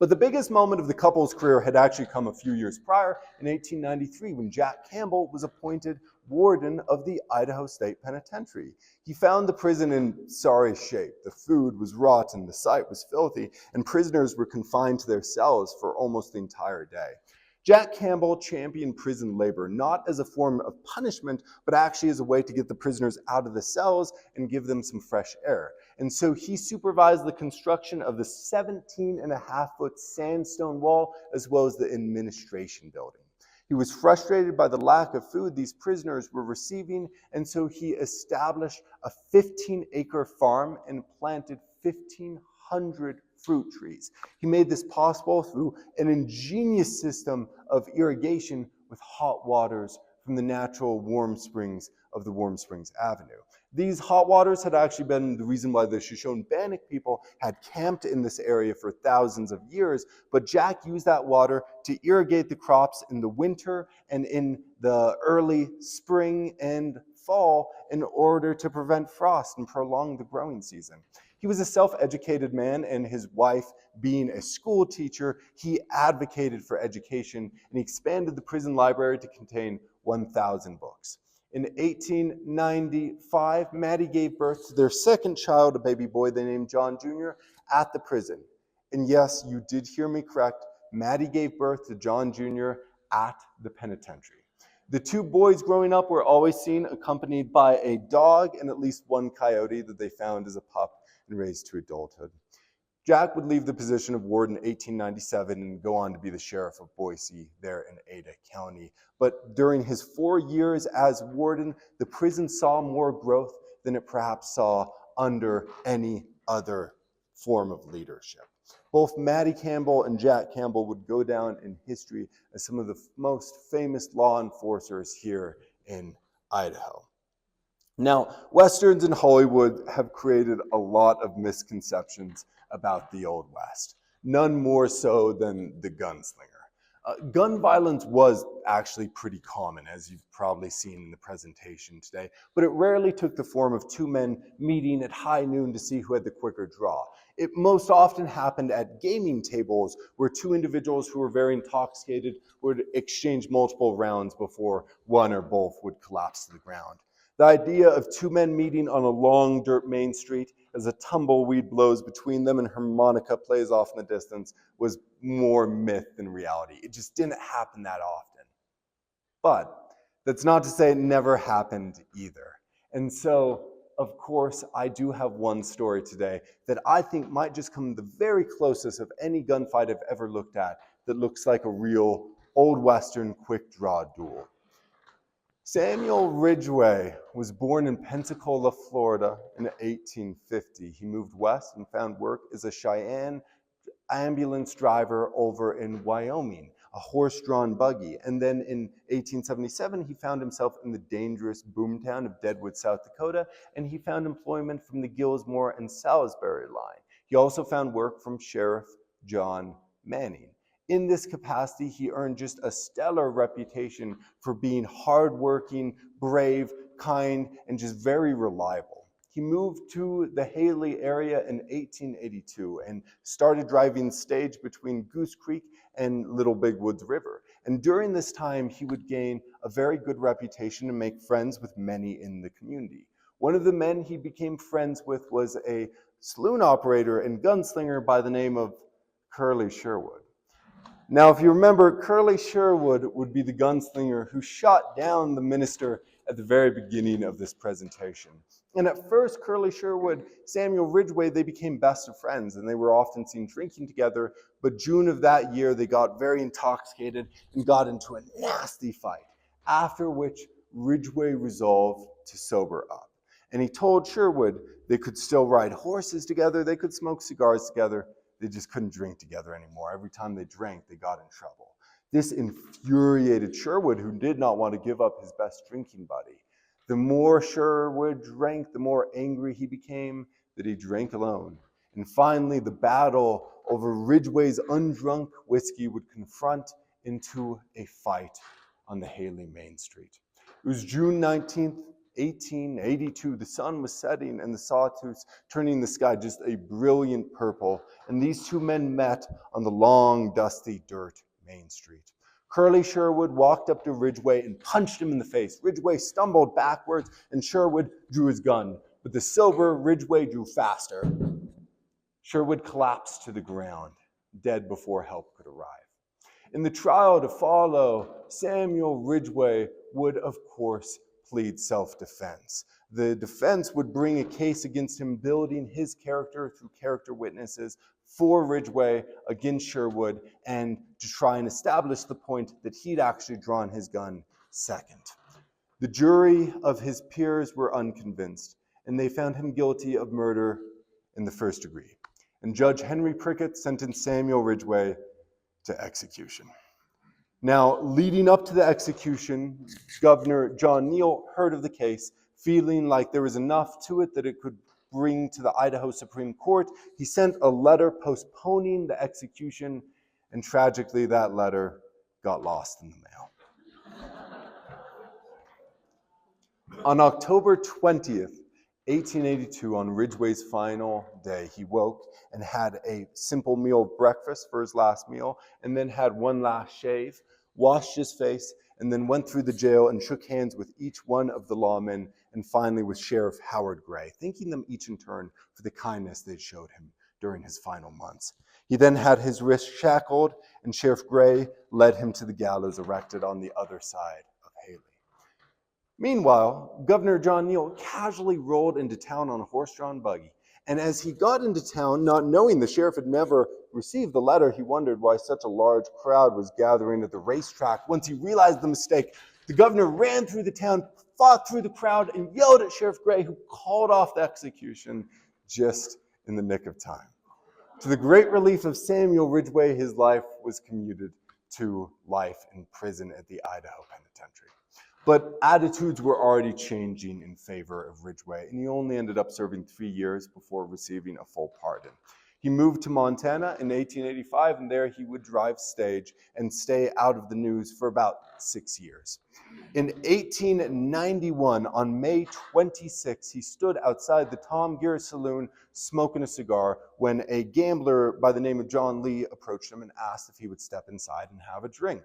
But the biggest moment of the couple's career had actually come a few years prior, in 1893, when Jack Campbell was appointed warden of the Idaho State Penitentiary. He found the prison in sorry shape. The food was rotten, the site was filthy, and prisoners were confined to their cells for almost the entire day. Jack Campbell championed prison labor, not as a form of punishment, but actually as a way to get the prisoners out of the cells and give them some fresh air. And so he supervised the construction of the 17.5-foot sandstone wall, as well as the administration building. He was frustrated by the lack of food these prisoners were receiving, and so he established a 15-acre farm and planted 1,500 fruit trees. He made this possible through an ingenious system of irrigation with hot waters from the natural warm springs of the Warm Springs Avenue. These hot waters had actually been the reason why the Shoshone-Bannock people had camped in this area for thousands of years, but Jack used that water to irrigate the crops in the winter and in the early spring and fall in order to prevent frost and prolong the growing season. He was a self-educated man, and his wife being a school teacher, he advocated for education, and he expanded the prison library to contain 1,000 books. In 1895, Maddie gave birth to their second child, a baby boy they named John Jr., at the prison. And yes, you did hear me correct. Maddie gave birth to John Jr. at the penitentiary. The two boys growing up were always seen accompanied by a dog and at least one coyote that they found as a pup and raised to adulthood. Jack would leave the position of warden in 1897 and go on to be the sheriff of Boise there in Ada County. But during his 4 years as warden, the prison saw more growth than it perhaps saw under any other form of leadership. Both Maddie Campbell and Jack Campbell would go down in history as some of the most famous law enforcers here in Idaho. Now, Westerns in Hollywood have created a lot of misconceptions about the Old West, none more so than the gunslinger. Gun violence was actually pretty common, as you've probably seen in the presentation today, but it rarely took the form of two men meeting at high noon to see who had the quicker draw. It most often happened at gaming tables where two individuals who were very intoxicated would exchange multiple rounds before one or both would collapse to the ground. The idea of two men meeting on a long dirt main street as a tumbleweed blows between them and harmonica plays off in the distance was more myth than reality. It just didn't happen that often. But that's not to say it never happened either. And so, of course, I do have one story today that I think might just come the very closest of any gunfight I've ever looked at that looks like a real old Western quick draw duel. Samuel Ridgway was born in Pensacola, Florida in 1850. He moved west and found work as a Cheyenne ambulance driver over in Wyoming, a horse-drawn buggy. And then in 1877, he found himself in the dangerous boomtown of Deadwood, South Dakota, and he found employment from the Gillsmore and Salisbury line. He also found work from Sheriff John Manning. In this capacity, he earned just a stellar reputation for being hardworking, brave, kind, and just very reliable. He moved to the Haley area in 1882 and started driving stage between Goose Creek and Little Big Woods River. And during this time, he would gain a very good reputation and make friends with many in the community. One of the men he became friends with was a saloon operator and gunslinger by the name of Curly Sherwood. Now, if you remember, Curly Sherwood would be the gunslinger who shot down the minister at the very beginning of this presentation. And at first, Curly Sherwood, Samuel Ridgway, they became best of friends, and they were often seen drinking together. But June of that year, they got very intoxicated and got into a nasty fight, after which Ridgway resolved to sober up. And he told Sherwood they could still ride horses together, they could smoke cigars together, they just couldn't drink together anymore. Every time they drank, they got in trouble. This infuriated Sherwood, who did not want to give up his best drinking buddy. The more Sherwood drank, the more angry he became that he drank alone. And finally, the battle over Ridgway's undrunk whiskey would confront into a fight on the Haley Main Street. It was June 19th, 1882. The sun was setting and the Sawtooths turning the sky just a brilliant purple. And these two men met on the long, dusty dirt Main Street. Curly Sherwood walked up to Ridgway and punched him in the face. Ridgway stumbled backwards and Sherwood drew his gun. But the sober Ridgway drew faster. Sherwood collapsed to the ground, dead before help could arrive. In the trial to follow, Samuel Ridgway would, of course, plead self-defense. The defense would bring a case against him, building his character through character witnesses for Ridgway against Sherwood, and to try and establish the point that he'd actually drawn his gun second. The jury of his peers were unconvinced, and they found him guilty of murder in the first degree. And Judge Henry Prickett sentenced Samuel Ridgway to execution. Now, leading up to the execution, Governor John Neal heard of the case, feeling like there was enough to it that it could bring to the Idaho Supreme Court. He sent a letter postponing the execution, and tragically, that letter got lost in the mail. On October 20th, 1882, on Ridgway's final day, he woke and had a simple meal of breakfast for his last meal, and then had one last shave, washed his face, and then went through the jail and shook hands with each one of the lawmen, and finally with Sheriff Howard Gray, thanking them each in turn for the kindness they showed him during his final months. He then had his wrists shackled, and Sheriff Gray led him to the gallows erected on the other side of Haley. Meanwhile, Governor John Neal casually rolled into town on a horse-drawn buggy. And as he got into town, not knowing the sheriff had never received the letter, he wondered why such a large crowd was gathering at the racetrack. Once he realized the mistake, the governor ran through the town, fought through the crowd, and yelled at Sheriff Gray, who called off the execution just in the nick of time. To the great relief of Samuel Ridgway, his life was commuted to life in prison at the Idaho Penitentiary. But attitudes were already changing in favor of Ridgway, and he only ended up serving 3 years before receiving a full pardon. He moved to Montana in 1885, and there he would drive stage and stay out of the news for about 6 years. In 1891, on May 26, he stood outside the Tom Gear Saloon smoking a cigar when a gambler by the name of John Lee approached him and asked if he would step inside and have a drink.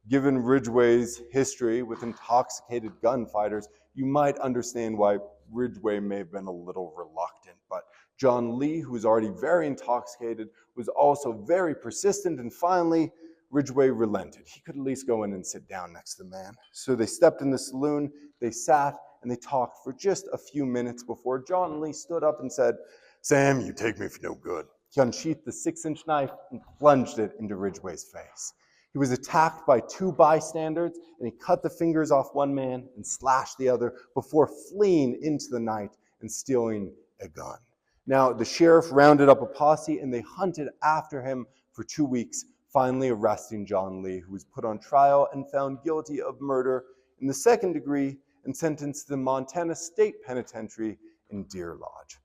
Given Ridgway's history with intoxicated gunfighters, you might understand why Ridgway may have been a little reluctant. But John Lee, who was already very intoxicated, was also very persistent, and finally, Ridgway relented. He could at least go in and sit down next to the man. So they stepped in the saloon, they sat, and they talked for just a few minutes before John Lee stood up and said, "Sam, you take me for no good." He unsheathed the 6-inch knife and plunged it into Ridgway's face. He was attacked by 2 bystanders, and he cut the fingers off one man and slashed the other before fleeing into the night and stealing a gun. Now, the sheriff rounded up a posse, and they hunted after him for 2 weeks, finally arresting John Lee, who was put on trial and found guilty of murder in the 2nd degree and sentenced to the Montana State Penitentiary in Deer Lodge.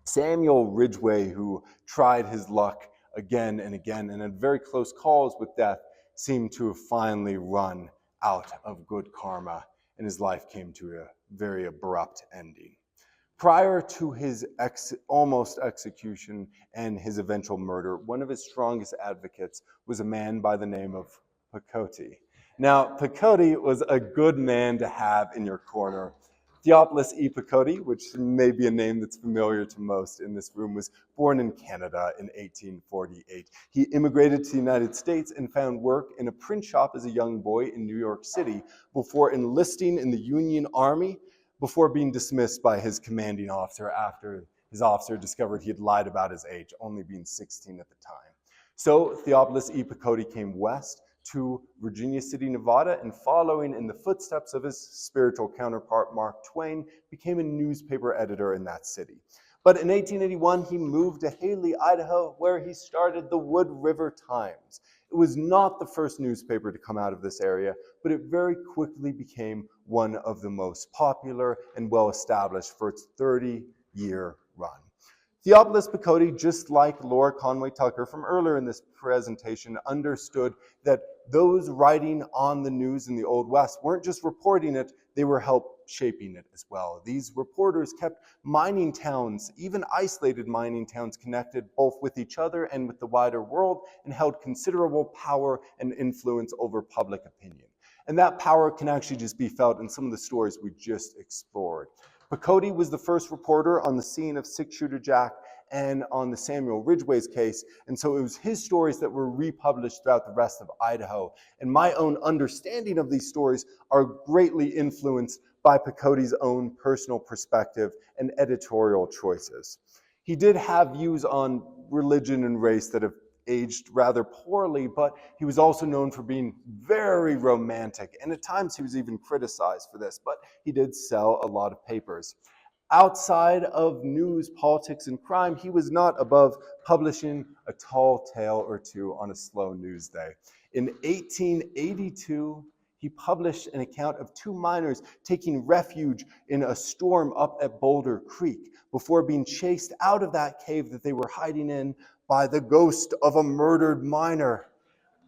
Samuel Ridgway, who tried his luck again and again and had very close calls with death, seemed to have finally run out of good karma, and his life came to a very abrupt ending. Prior to his almost execution and his eventual murder, one of his strongest advocates was a man by the name of Pacote. Now, Pacote was a good man to have in your corner. Theophilus E. Pacote, which may be a name that's familiar to most in this room, was born in Canada in 1848. He immigrated to the United States and found work in a print shop as a young boy in New York City before enlisting in the Union Army, before being dismissed by his commanding officer after his officer discovered he had lied about his age, only being 16 at the time. So Theophilus E. Pacote came west to Virginia City, Nevada, and following in the footsteps of his spiritual counterpart, Mark Twain, became a newspaper editor in that city. But in 1881, he moved to Hailey, Idaho, where he started the Wood River Times. It was not the first newspaper to come out of this area, but it very quickly became one of the most popular and well-established for its 30-year run. Theophilus Pacote, just like Laura Conway Tucker from earlier in this presentation, understood that those writing on the news in the Old West weren't just reporting it, they were shaping it as well. These reporters kept mining towns, even isolated mining towns, connected both with each other and with the wider world, and held considerable power and influence over public opinion. And that power can actually just be felt in some of the stories we just explored. Pacote was the first reporter on the scene of 6-Shooter Jack and on the Samuel Ridgway's case, and so it was his stories that were republished throughout the rest of Idaho. And my own understanding of these stories are greatly influenced by Pacote's own personal perspective and editorial choices. He did have views on religion and race that have aged rather poorly, but he was also known for being very romantic, and at times he was even criticized for this, but he did sell a lot of papers. Outside of news, politics, and crime, he was not above publishing a tall tale or two on a slow news day. In 1882, he published an account of 2 miners taking refuge in a storm up at Boulder Creek before being chased out of that cave that they were hiding in by the ghost of a murdered miner.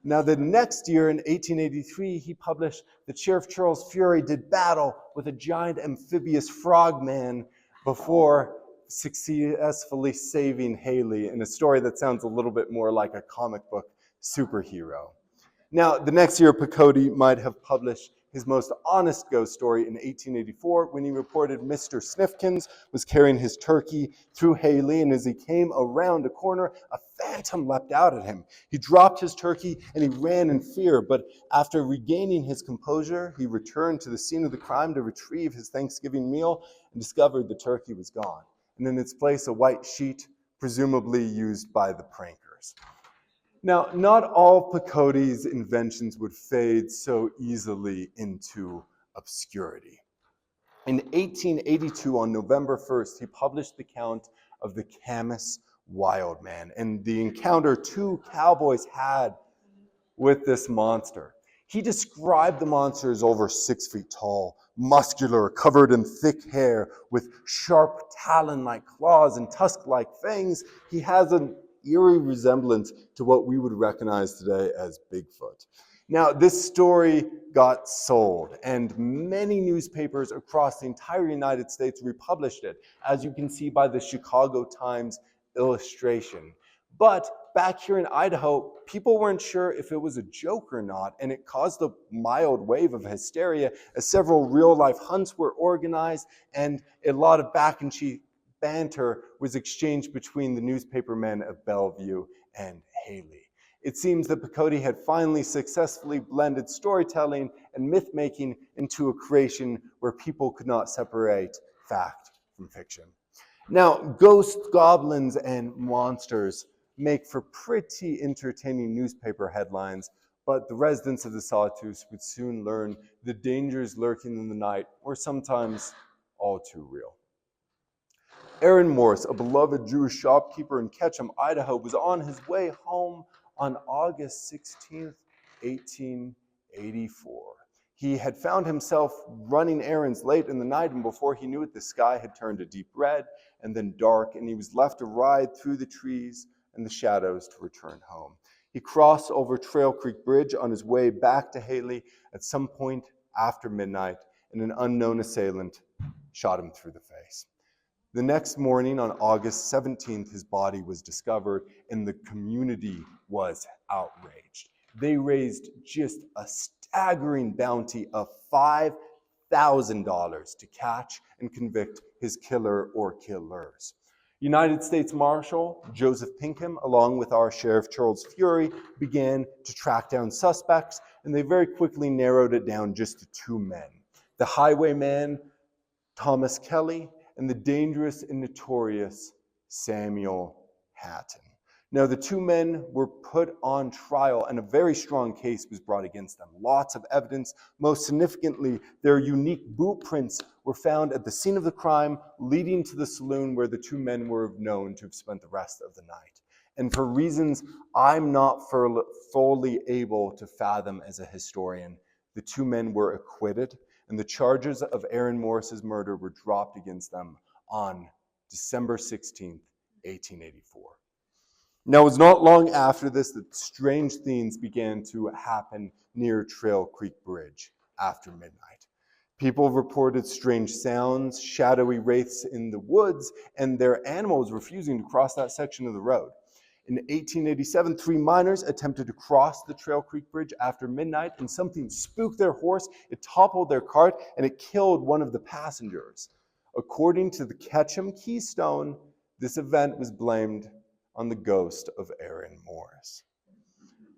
Now, the next year, in 1883, he published that Sheriff Charles Fury did battle with a giant amphibious frogman before successfully saving Hailey, in a story that sounds a little bit more like a comic book superhero. Now, the next year, Pacote might have published his most honest ghost story in 1884 when he reported Mr. Snifkins was carrying his turkey through Hailey, and as he came around a corner, a phantom leapt out at him. He dropped his turkey and he ran in fear, but after regaining his composure, he returned to the scene of the crime to retrieve his Thanksgiving meal and discovered the turkey was gone, and in its place a white sheet, presumably used by the prankers. Now, not all Pacote's inventions would fade so easily into obscurity. In 1882, on November 1st, he published the account of the Camas Wild Man and the encounter 2 cowboys had with this monster. He described the monster as over 6 feet tall, muscular, covered in thick hair, with sharp talon-like claws and tusk-like fangs. He has an eerie resemblance to what we would recognize today as Bigfoot. Now, this story got sold, and many newspapers across the entire United States republished it, as you can see by the Chicago Times illustration. But back here in Idaho, people weren't sure if it was a joke or not, and it caused a mild wave of hysteria as several real-life hunts were organized and a lot of back-and-cheek banter was exchanged between the newspapermen of Bellevue and Haley. It seems that Pecote had finally successfully blended storytelling and myth-making into a creation where people could not separate fact from fiction. Now, ghosts, goblins, and monsters make for pretty entertaining newspaper headlines, but the residents of the Sawtooths would soon learn the dangers lurking in the night were sometimes all too real. Aaron Morse, a beloved Jewish shopkeeper in Ketchum, Idaho, was on his way home on August 16, 1884. He had found himself running errands late in the night, and before he knew it, the sky had turned a deep red and then dark, and he was left to ride through the trees and the shadows to return home. He crossed over Trail Creek Bridge on his way back to Haley at some point after midnight, and an unknown assailant shot him through the face. The next morning, on August 17th, his body was discovered, and the community was outraged. They raised just a staggering bounty of $5,000 to catch and convict his killer or killers. United States Marshal Joseph Pinkham, along with our Sheriff Charles Fury, began to track down suspects, and they very quickly narrowed it down just to two men: the highwayman Thomas Kelly and the dangerous and notorious Samuel Hatton. Now, the two men were put on trial, and a very strong case was brought against them. Lots of evidence. Most significantly, their unique boot prints were found at the scene of the crime, leading to the saloon where the two men were known to have spent the rest of the night. And for reasons I'm not fully able to fathom as a historian, the two men were acquitted, and the charges of Aaron Morse's murder were dropped against them on December 16, 1884. Now, it was not long after this that strange things began to happen near Trail Creek Bridge after midnight. People reported strange sounds, shadowy wraiths in the woods, and their animals refusing to cross that section of the road. In 1887, 3 miners attempted to cross the Trail Creek Bridge after midnight, and something spooked their horse, it toppled their cart, and it killed one of the passengers. According to the Ketchum Keystone, this event was blamed on the ghost of Aaron Morse.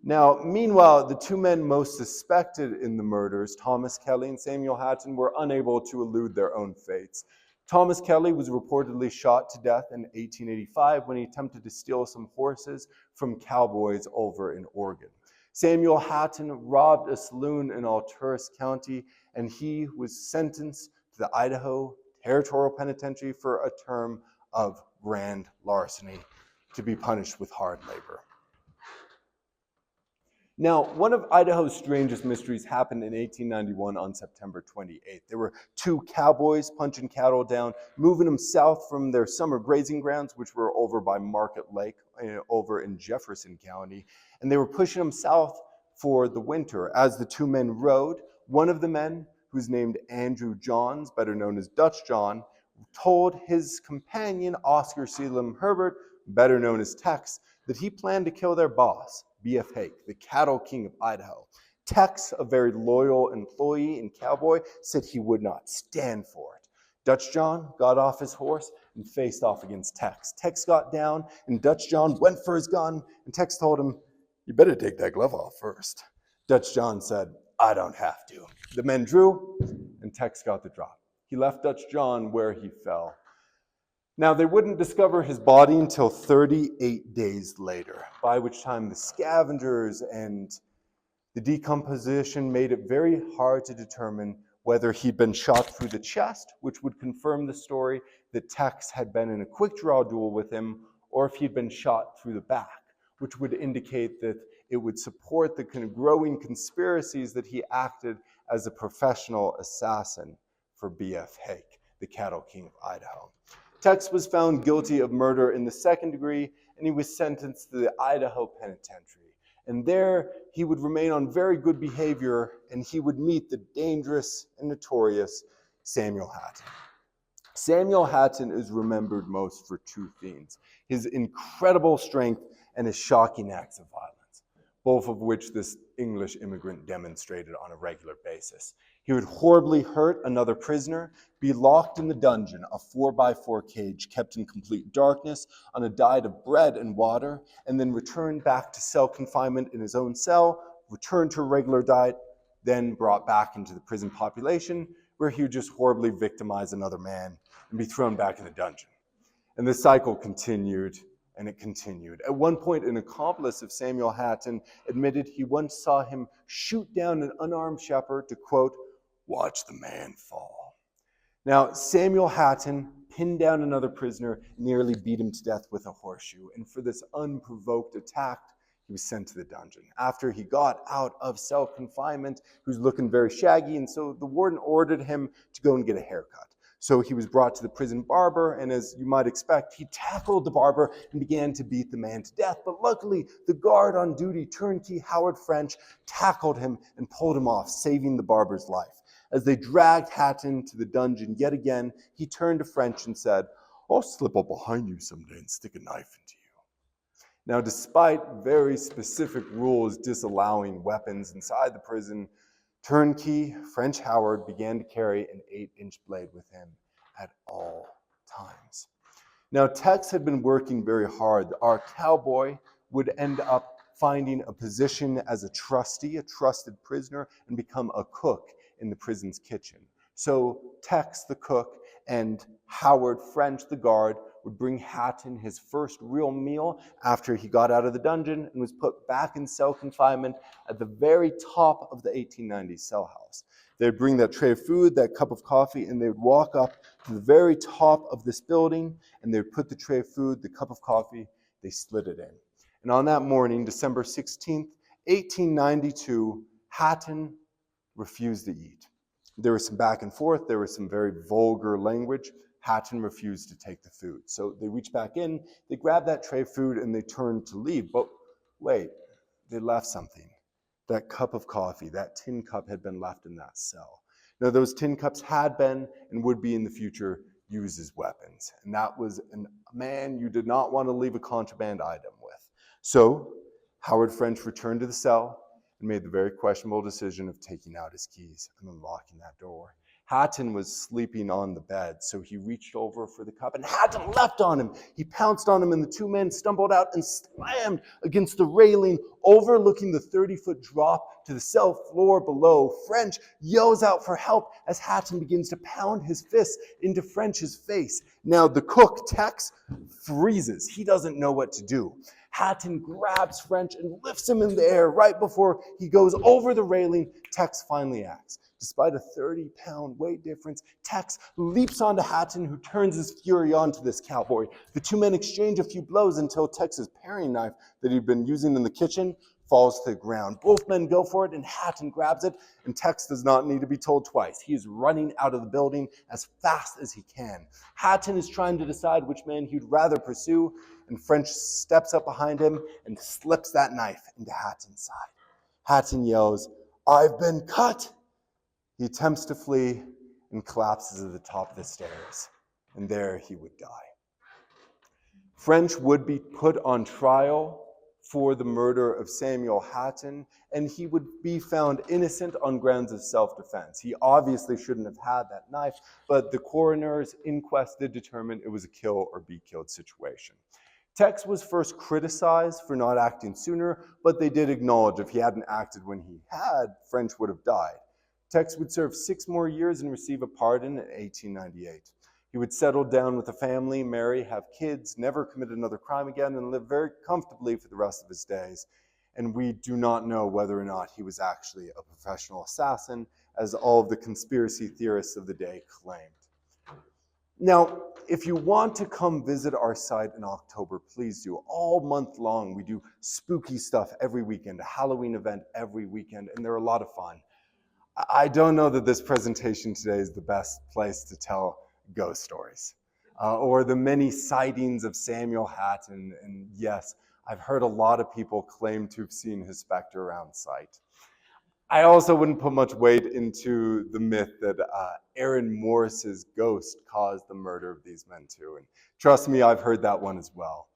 Now, meanwhile, the two men most suspected in the murders, Thomas Kelly and Samuel Hatton, were unable to elude their own fates. Thomas Kelly was reportedly shot to death in 1885 when he attempted to steal some horses from cowboys over in Oregon. Samuel Hatton robbed a saloon in Alturas County, and he was sentenced to the Idaho Territorial Penitentiary for a term of grand larceny to be punished with hard labor. Now, one of Idaho's strangest mysteries happened in 1891 on September 28th. There were 2 cowboys punching cattle down, moving them south from their summer grazing grounds, which were over by Market Lake, over in Jefferson County, and they were pushing them south for the winter. As the 2 men rode, one of the men, who's named Andrew Johns, better known as Dutch John, told his companion, Oscar Selim Herbert, better known as Tex, that he planned to kill their boss, B.F. Hake, the cattle king of Idaho. Tex, a very loyal employee and cowboy, said he would not stand for it. Dutch John got off his horse and faced off against Tex. Tex got down, and Dutch John went for his gun, and Tex told him, "You better take that glove off first." Dutch John said, "I don't have to." The men drew, and Tex got the drop. He left Dutch John where he fell. Now, they wouldn't discover his body until 38 days later, by which time the scavengers and the decomposition made it very hard to determine whether he'd been shot through the chest, which would confirm the story that Tex had been in a quick draw duel with him, or if he'd been shot through the back, which would indicate that it would support the kind of growing conspiracies that he acted as a professional assassin for B.F. Hake, the cattle king of Idaho. Tex was found guilty of murder in the 2nd degree, and he was sentenced to the Idaho Penitentiary. And there, he would remain on very good behavior, and he would meet the dangerous and notorious Samuel Hatton. Samuel Hatton is remembered most for two things: his incredible strength and his shocking acts of violence, both of which this English immigrant demonstrated on a regular basis. He would horribly hurt another prisoner, be locked in the dungeon, a 4x4 cage kept in complete darkness on a diet of bread and water, and then return back to cell confinement in his own cell, return to a regular diet, then brought back into the prison population, where he would just horribly victimize another man and be thrown back in the dungeon. And this cycle continued, and it continued. At one point, an accomplice of Samuel Hatton admitted he once saw him shoot down an unarmed shepherd to, quote, "watch the man fall." Now, Samuel Hatton pinned down another prisoner, nearly beat him to death with a horseshoe, and for this unprovoked attack, he was sent to the dungeon. After he got out of cell confinement, he was looking very shaggy, and so the warden ordered him to go and get a haircut. So he was brought to the prison barber, and as you might expect, he tackled the barber and began to beat the man to death. But luckily, the guard on duty, turnkey Howard French, tackled him and pulled him off, saving the barber's life. As they dragged Hatton to the dungeon yet again, he turned to French and said, "I'll slip up behind you someday and stick a knife into you." Now, despite very specific rules disallowing weapons inside the prison, turnkey French Howard began to carry an 8-inch blade with him at all times. Now, Tex had been working very hard. Our cowboy would end up finding a position as a trustee, a trusted prisoner, and become a cook in the prison's kitchen. So Tex, the cook, and Howard French, the guard, would bring Hatton his first real meal after he got out of the dungeon and was put back in cell confinement at the very top of the 1890 cell house. They'd bring that tray of food, that cup of coffee, and they would walk up to the very top of this building, and they would put the tray of food, the cup of coffee, they slid it in. And on that morning, December 16th, 1892, Hatton refused to eat. There was some back and forth. There was some very vulgar language. Hatton refused to take the food. So they reached back in, they grabbed that tray of food, and they turned to leave. But wait, they left something. That cup of coffee, that tin cup had been left in that cell. Now, those tin cups had been and would be in the future used as weapons. And that was a man you did not want to leave a contraband item with. So Howard French returned to the cell and made the very questionable decision of taking out his keys and unlocking that door. Hatton was sleeping on the bed, so he reached over for the cup, and Hatton leapt on him. He pounced on him, and the two men stumbled out and slammed against the railing, overlooking the 30-foot drop to the cell floor below. French yells out for help as Hatton begins to pound his fist into French's face. Now, the cook, Tex, freezes. He doesn't know what to do. Hatton grabs French and lifts him in the air. Right before he goes over the railing, Tex finally acts. Despite a 30-pound weight difference, Tex leaps onto Hatton, who turns his fury onto this cowboy. The two men exchange a few blows until Tex's paring knife that he'd been using in the kitchen falls to the ground. Both men go for it, and Hatton grabs it, and Tex does not need to be told twice. He is running out of the building as fast as he can. Hatton is trying to decide which man he'd rather pursue, and French steps up behind him and slips that knife into Hatton's side. Hatton yells, "I've been cut!" He attempts to flee and collapses at the top of the stairs, and there he would die. French would be put on trial for the murder of Samuel Hatton, and he would be found innocent on grounds of self-defense. He obviously shouldn't have had that knife, but the coroner's inquest did determine it was a kill or be killed situation. Tex was first criticized for not acting sooner, but they did acknowledge if he hadn't acted when he had, French would have died. Tex would serve 6 more years and receive a pardon in 1898. He would settle down with a family, marry, have kids, never commit another crime again, and live very comfortably for the rest of his days. And we do not know whether or not he was actually a professional assassin, as all of the conspiracy theorists of the day claimed. Now, if you want to come visit our site in October, please do. All month long, we do spooky stuff every weekend, a Halloween event every weekend, and they're a lot of fun. I don't know that this presentation today is the best place to tell ghost stories or the many sightings of Samuel Hatton. And yes, I've heard a lot of people claim to have seen his specter around site. I also wouldn't put much weight into the myth that Aaron Morris's ghost caused the murder of these men too. And trust me, I've heard that one as well.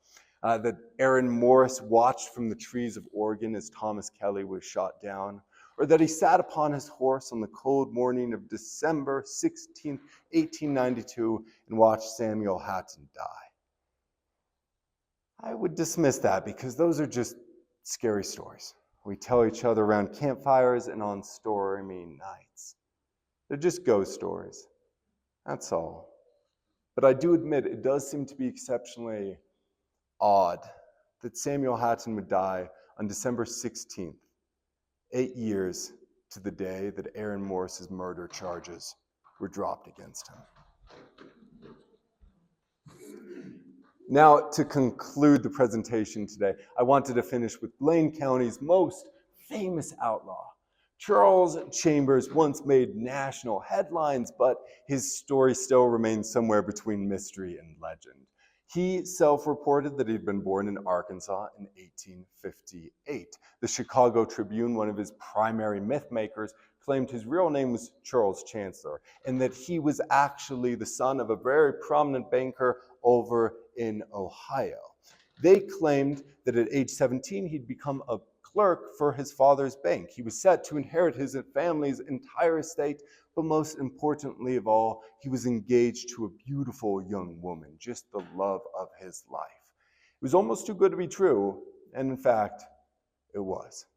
That Aaron Morris watched from the trees of Oregon as Thomas Kelly was shot down, or that he sat upon his horse on the cold morning of December 16th, 1892, and watched Samuel Hatton die. I would dismiss that because those are just scary stories. We tell each other around campfires and on stormy nights. They're just ghost stories. That's all. But I do admit it does seem to be exceptionally odd that Samuel Hatton would die on December 16th, 8 years to the day that Aaron Morris's murder charges were dropped against him. Now, to conclude the presentation today, I wanted to finish with Blaine County's most famous outlaw. Charles Chambers once made national headlines, but his story still remains somewhere between mystery and legend. He self-reported that he'd been born in Arkansas in 1858. The Chicago Tribune, one of his primary myth makers, claimed his real name was Charles Chancellor, and that he was actually the son of a very prominent banker over in Ohio. They claimed that at age 17, he'd become a clerk for his father's bank. He was set to inherit his family's entire estate, but most importantly of all, he was engaged to a beautiful young woman, just the love of his life. It was almost too good to be true, and in fact, it was.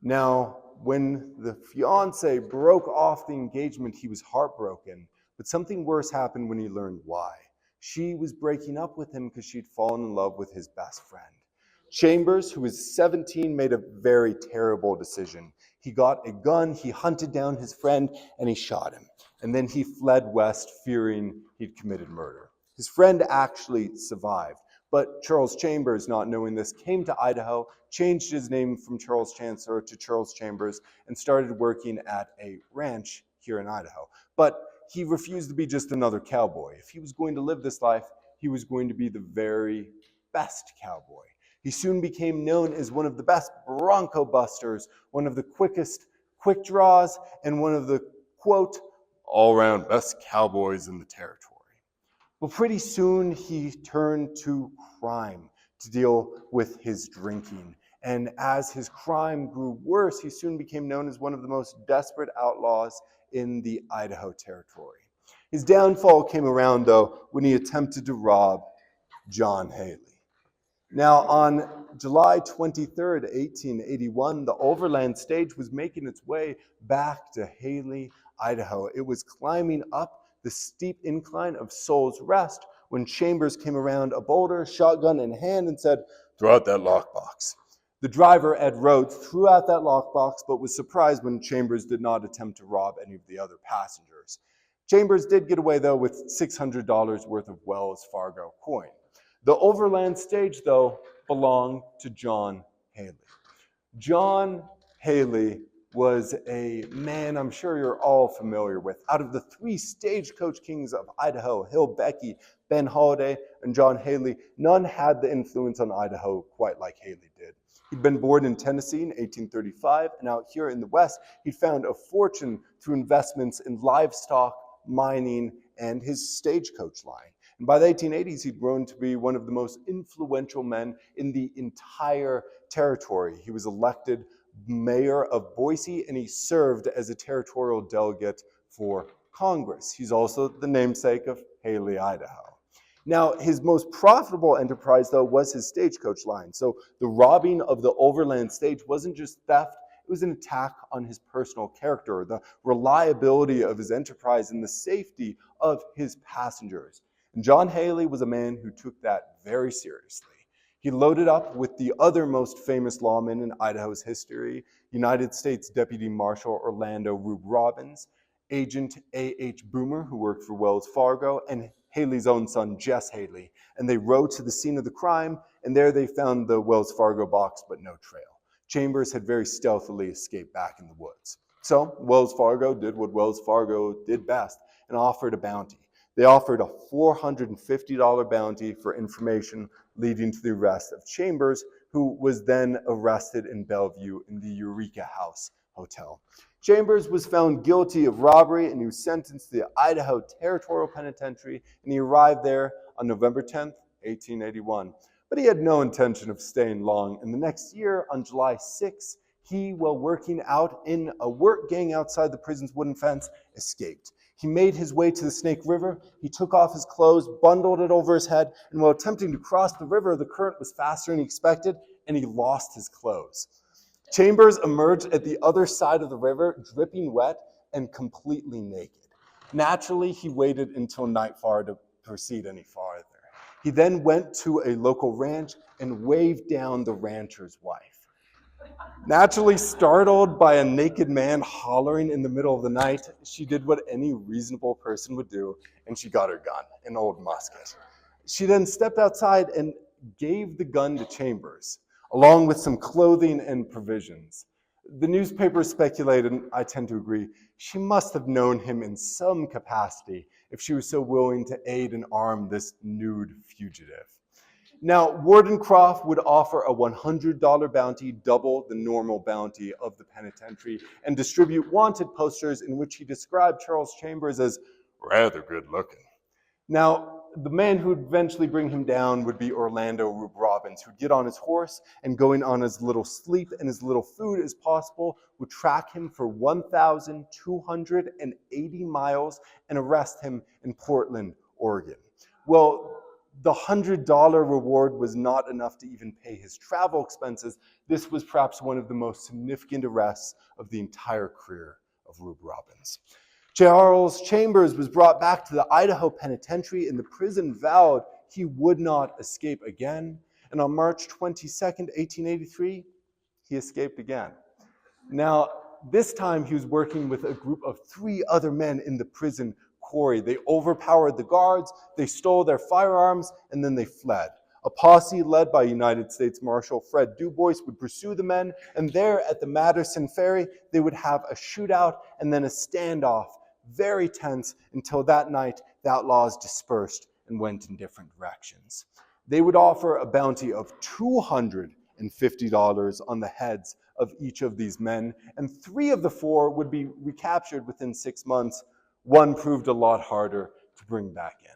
Now, when the fiance broke off the engagement, he was heartbroken, but something worse happened when he learned why. She was breaking up with him because she'd fallen in love with his best friend. Chambers, who was 17, made a very terrible decision. He got a gun, he hunted down his friend, and he shot him. And then he fled west, fearing he'd committed murder. His friend actually survived, but Charles Chambers, not knowing this, came to Idaho, changed his name from Charles Chancellor to Charles Chambers, and started working at a ranch here in Idaho. But he refused to be just another cowboy. If he was going to live this life, he was going to be the very best cowboy. He soon became known as one of the best bronco busters, one of the quickest quick draws, and one of the, quote, all-around best cowboys in the territory. Well, pretty soon he turned to crime to deal with his drinking. And as his crime grew worse, he soon became known as one of the most desperate outlaws in the Idaho Territory. His downfall came around, though, when he attempted to rob John Haley. Now, on July 23rd, 1881, the overland stage was making its way back to Haley, Idaho. It was climbing up the steep incline of Soul's Rest when Chambers came around a boulder, shotgun in hand, and said, "Throw out that lockbox." The driver, Ed Rhodes, threw out that lockbox, but was surprised when Chambers did not attempt to rob any of the other passengers. Chambers did get away, though, with $600 worth of Wells Fargo coin. The overland stage, though, belonged to John Haley. John Haley was a man I'm sure you're all familiar with. Out of the three stagecoach kings of Idaho, Hill Becky, Ben Holiday, and John Haley, none had the influence on Idaho quite like Haley did. He'd been born in Tennessee in 1835, and out here in the West, he'd found a fortune through investments in livestock, mining, and his stagecoach line. And by the 1880s, he'd grown to be one of the most influential men in the entire territory. He was elected mayor of Boise, and he served as a territorial delegate for Congress. He's also the namesake of Haley, Idaho. Now, his most profitable enterprise, though, was his stagecoach line. So the robbing of the overland stage wasn't just theft, it was an attack on his personal character, the reliability of his enterprise, and the safety of his passengers. And John Haley was a man who took that very seriously. He loaded up with the other most famous lawman in Idaho's history, United States Deputy Marshal Orlando Rube Robbins, Agent A.H. Boomer, who worked for Wells Fargo, and Haley's own son, Jess Haley. And they rode to the scene of the crime, and there they found the Wells Fargo box, but no trail. Chambers had very stealthily escaped back in the woods. So Wells Fargo did what Wells Fargo did best and offered a bounty. They offered a $450 bounty for information leading to the arrest of Chambers, who was then arrested in Bellevue in the Eureka House hotel. Chambers was found guilty of robbery and he was sentenced to the Idaho Territorial Penitentiary, and he arrived there on November 10th, 1881. But he had no intention of staying long, and the next year, on July 6th, he, while working out in a work gang outside the prison's wooden fence, escaped. He made his way to the Snake River. He took off his clothes, bundled it over his head, and while attempting to cross the river, the current was faster than he expected, and he lost his clothes. Chambers emerged at the other side of the river, dripping wet and completely naked. Naturally, he waited until nightfall to proceed any farther. He then went to a local ranch and waved down the rancher's wife. Naturally startled by a naked man hollering in the middle of the night, she did what any reasonable person would do, and she got her gun, an old musket. She then stepped outside and gave the gun to Chambers, along with some clothing and provisions. The newspapers speculated, and I tend to agree, she must have known him in some capacity if she was so willing to aid and arm this nude fugitive. Now, Wardencroft would offer a $100 bounty, double the normal bounty of the penitentiary, and distribute wanted posters in which he described Charles Chambers as rather good looking. Now, the man who would eventually bring him down would be Orlando Rube Robbins, who'd get on his horse and, going on as little sleep and as little food as possible, would track him for 1,280 miles and arrest him in Portland, Oregon. Well, the $100 reward was not enough to even pay his travel expenses. This was perhaps one of the most significant arrests of the entire career of Rube Robbins. Charles Chambers was brought back to the Idaho Penitentiary, and the prison vowed he would not escape again. And on March 22nd, 1883, he escaped again. Now, this time he was working with a group of 3 other men in the prison quarry. They overpowered the guards, they stole their firearms, and then they fled. A posse led by United States Marshal Fred Dubois would pursue the men, and there at the Madison Ferry, they would have a shootout and then a standoff, very tense, until that night the outlaws dispersed and went in different directions. They would offer a bounty of $250 on the heads of each of these men, and 3 of the 4 would be recaptured within 6 months. One proved a lot harder to bring back in.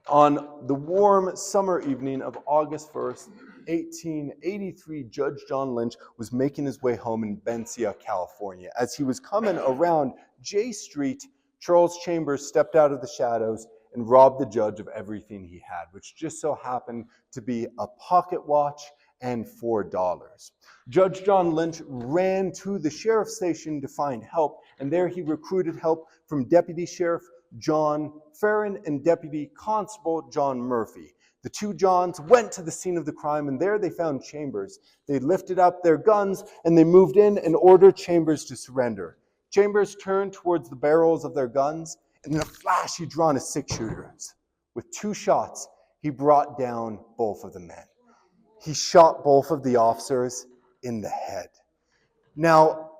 On the warm summer evening of August 1st, 1883, Judge John Lynch was making his way home in Bencia, California. As he was coming around J Street, Charles Chambers stepped out of the shadows and robbed the judge of everything he had, which just so happened to be a pocket watch and $4. Judge John Lynch ran to the sheriff's station to find help, and there he recruited help from Deputy Sheriff John Farron and Deputy Constable John Murphy. The 2 Johns went to the scene of the crime, and there they found Chambers. They lifted up their guns, and they moved in and ordered Chambers to surrender. Chambers turned towards the barrels of their guns, and in a flash he'd drawn his 6-shooters. With 2 shots, he brought down both of the men. He shot both of the officers in the head. Now,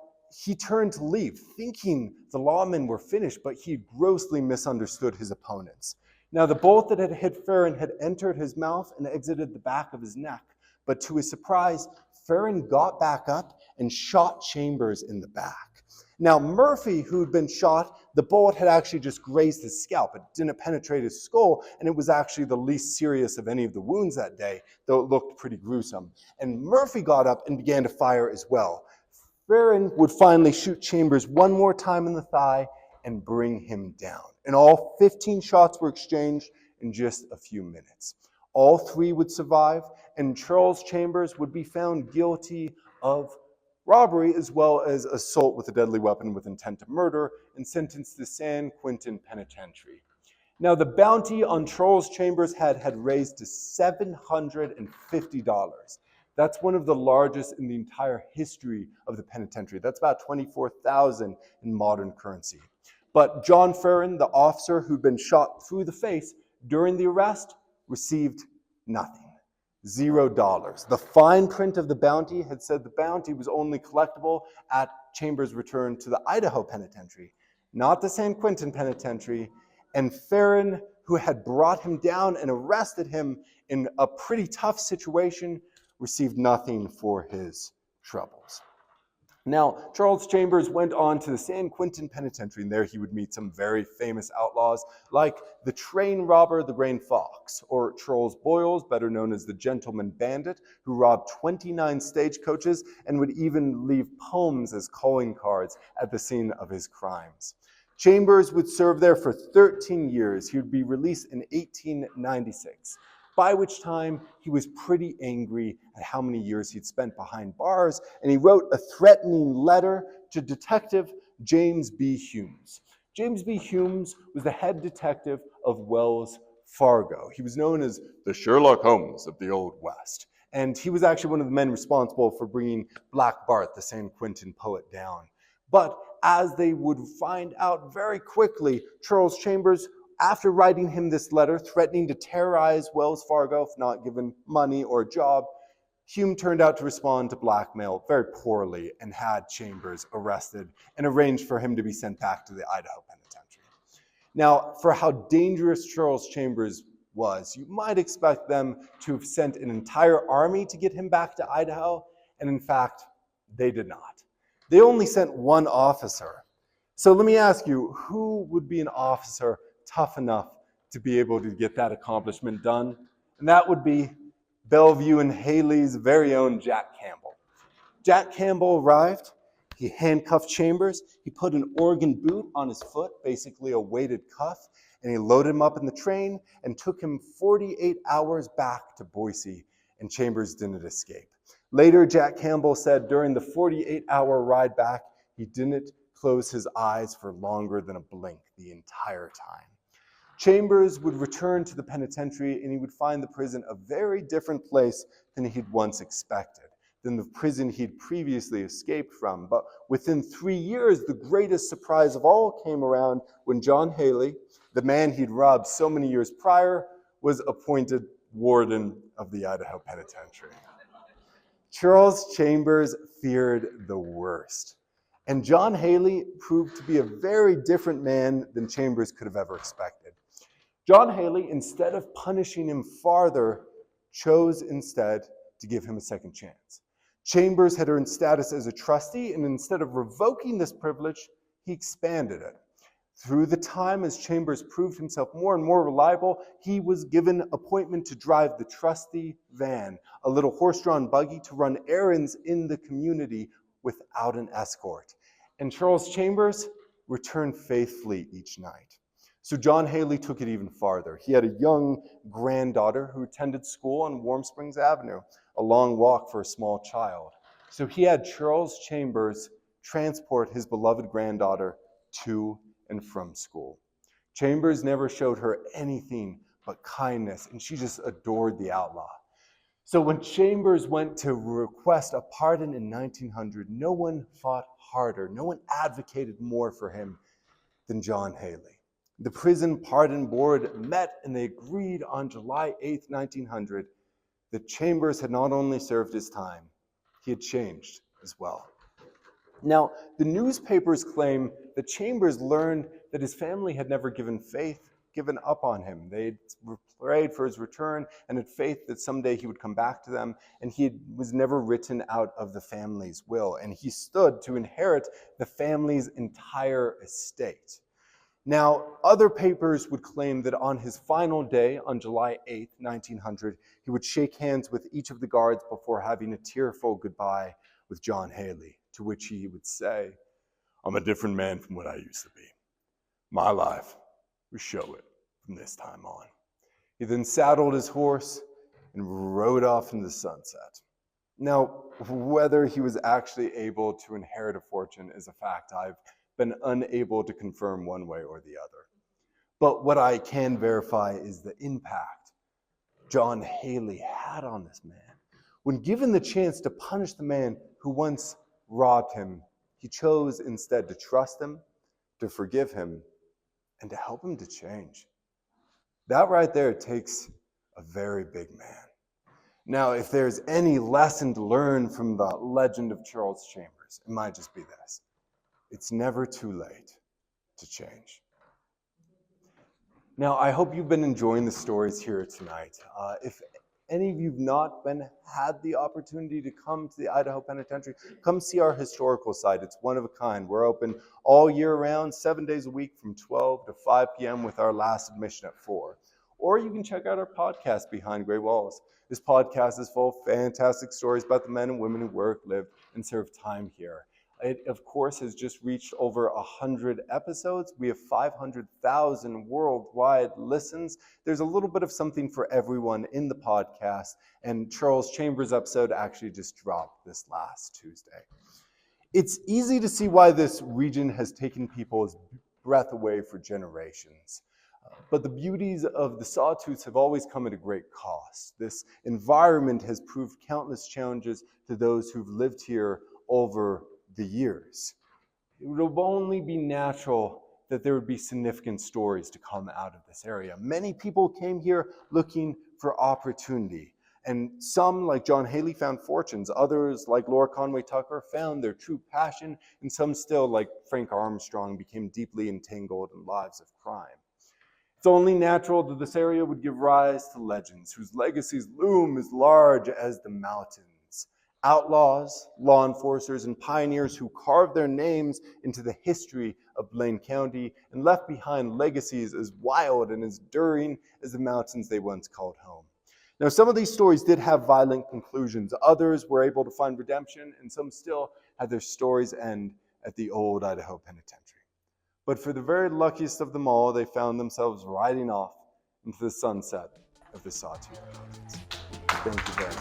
he turned to leave, thinking the lawmen were finished, but he grossly misunderstood his opponents. Now, the bolt that had hit Farron had entered his mouth and exited the back of his neck, but to his surprise, Farron got back up and shot Chambers in the back. Now, Murphy, who'd been shot, the bullet had actually just grazed his scalp. It didn't penetrate his skull, and it was actually the least serious of any of the wounds that day, though it looked pretty gruesome. And Murphy got up and began to fire as well. Farron would finally shoot Chambers one more time in the thigh and bring him down. And all 15 shots were exchanged in just a few minutes. All 3 would survive, and Charles Chambers would be found guilty of robbery as well as assault with a deadly weapon with intent to murder and sentenced to San Quentin Penitentiary. Now, the bounty on Charles Chambers' head had raised to $750. That's one of the largest in the entire history of the penitentiary. That's about $24,000 in modern currency. But John Farron, the officer who'd been shot through the face during the arrest, received nothing. $0. The fine print of the bounty had said the bounty was only collectible at Chambers' return to the Idaho Penitentiary, not the San Quentin Penitentiary. And Farron, who had brought him down and arrested him in a pretty tough situation, received nothing for his troubles. Now, Charles Chambers went on to the San Quentin Penitentiary, and there he would meet some very famous outlaws like the train robber, the Gray Fox, or Charles Boyles, better known as the Gentleman Bandit, who robbed 29 stagecoaches and would even leave poems as calling cards at the scene of his crimes. Chambers would serve there for 13 years. He would be released in 1896. By which time he was pretty angry at how many years he'd spent behind bars, and he wrote a threatening letter to Detective James B. Humes. James B. Humes was the head detective of Wells Fargo. He was known as the Sherlock Holmes of the Old West, and he was actually one of the men responsible for bringing Black Bart, the San Quentin poet, down. But as they would find out very quickly, Charles Chambers, after writing him this letter threatening to terrorize Wells Fargo if not given money or a job, Hume turned out to respond to blackmail very poorly and had Chambers arrested and arranged for him to be sent back to the Idaho Penitentiary. Now, for how dangerous Charles Chambers was, you might expect them to have sent an entire army to get him back to Idaho, and in fact, they did not. They only sent one officer. So let me ask you, who would be an officer tough enough to be able to get that accomplishment done? And that would be Bellevue and Haley's very own Jack Campbell. Jack Campbell arrived, he handcuffed Chambers, he put an Oregon boot on his foot, basically a weighted cuff, and he loaded him up in the train and took him 48 hours back to Boise, and Chambers didn't escape. Later, Jack Campbell said during the 48-hour ride back, he didn't close his eyes for longer than a blink the entire time. Chambers would return to the penitentiary, and he would find the prison a very different place than he'd once expected, than the prison he'd previously escaped from. But within 3 years, the greatest surprise of all came around when John Haley, the man he'd robbed so many years prior, was appointed warden of the Idaho Penitentiary. Charles Chambers feared the worst, and John Haley proved to be a very different man than Chambers could have ever expected. John Haley, instead of punishing him farther, chose instead to give him a second chance. Chambers had earned status as a trustee, and instead of revoking this privilege, he expanded it. Through the time, as Chambers proved himself more and more reliable, he was given appointment to drive the trustee van, a little horse-drawn buggy to run errands in the community without an escort. And Charles Chambers returned faithfully each night. So John Haley took it even farther. He had a young granddaughter who attended school on Warm Springs Avenue, a long walk for a small child. So he had Charles Chambers transport his beloved granddaughter to and from school. Chambers never showed her anything but kindness, and she just adored the outlaw. So when Chambers went to request a pardon in 1900, no one fought harder, no one advocated more for him than John Haley. The prison pardon board met and they agreed on July 8th, 1900, that Chambers had not only served his time, he had changed as well. Now, the newspapers claim that Chambers learned that his family had never given up on him. They prayed for his return and had faith that someday he would come back to them, and he was never written out of the family's will, and he stood to inherit the family's entire estate. Now, other papers would claim that on his final day, on July 8th, 1900, he would shake hands with each of the guards before having a tearful goodbye with John Haley, to which he would say, "I'm a different man from what I used to be. My life will show it from this time on." He then saddled his horse and rode off into the sunset. Now, whether he was actually able to inherit a fortune is a fact I've been unable to confirm one way or the other. But what I can verify is the impact John Haley had on this man. When given the chance to punish the man who once robbed him, he chose instead to trust him, to forgive him, and to help him to change. That right there takes a very big man. Now, if there's any lesson to learn from the legend of Charles Chambers, it might just be this: it's never too late to change. Now, I hope you've been enjoying the stories here tonight. If Any of you've not had the opportunity to come to the Idaho Penitentiary, come see our historical site. It's one of a kind. We're open all year round, 7 days a week from 12 to 5 p.m. with our last admission at 4. Or you can check out our podcast, Behind Gray Walls. This podcast is full of fantastic stories about the men and women who work, live, and serve time here. It, of course, has just reached over 100 episodes. We have 500,000 worldwide listens. There's a little bit of something for everyone in the podcast, and Charles Chambers' episode actually just dropped this last Tuesday. It's easy to see why this region has taken people's breath away for generations. But the beauties of the Sawtooths have always come at a great cost. This environment has proved countless challenges to those who've lived here over the years. It would only be natural that there would be significant stories to come out of this area. Many people came here looking for opportunity, and some, like John Haley, found fortunes. Others, like Laura Conway Tucker, found their true passion, and some still, like Frank Armstrong, became deeply entangled in lives of crime. It's only natural that this area would give rise to legends whose legacies loom as large as the mountains. Outlaws, law enforcers, and pioneers who carved their names into the history of Blaine County and left behind legacies as wild and as enduring as the mountains they once called home. Now, some of these stories did have violent conclusions. Others were able to find redemption, and some still had their stories end at the Old Idaho Penitentiary. But for the very luckiest of them all, they found themselves riding off into the sunset of the Sawtooth Mountains. Thank you very much.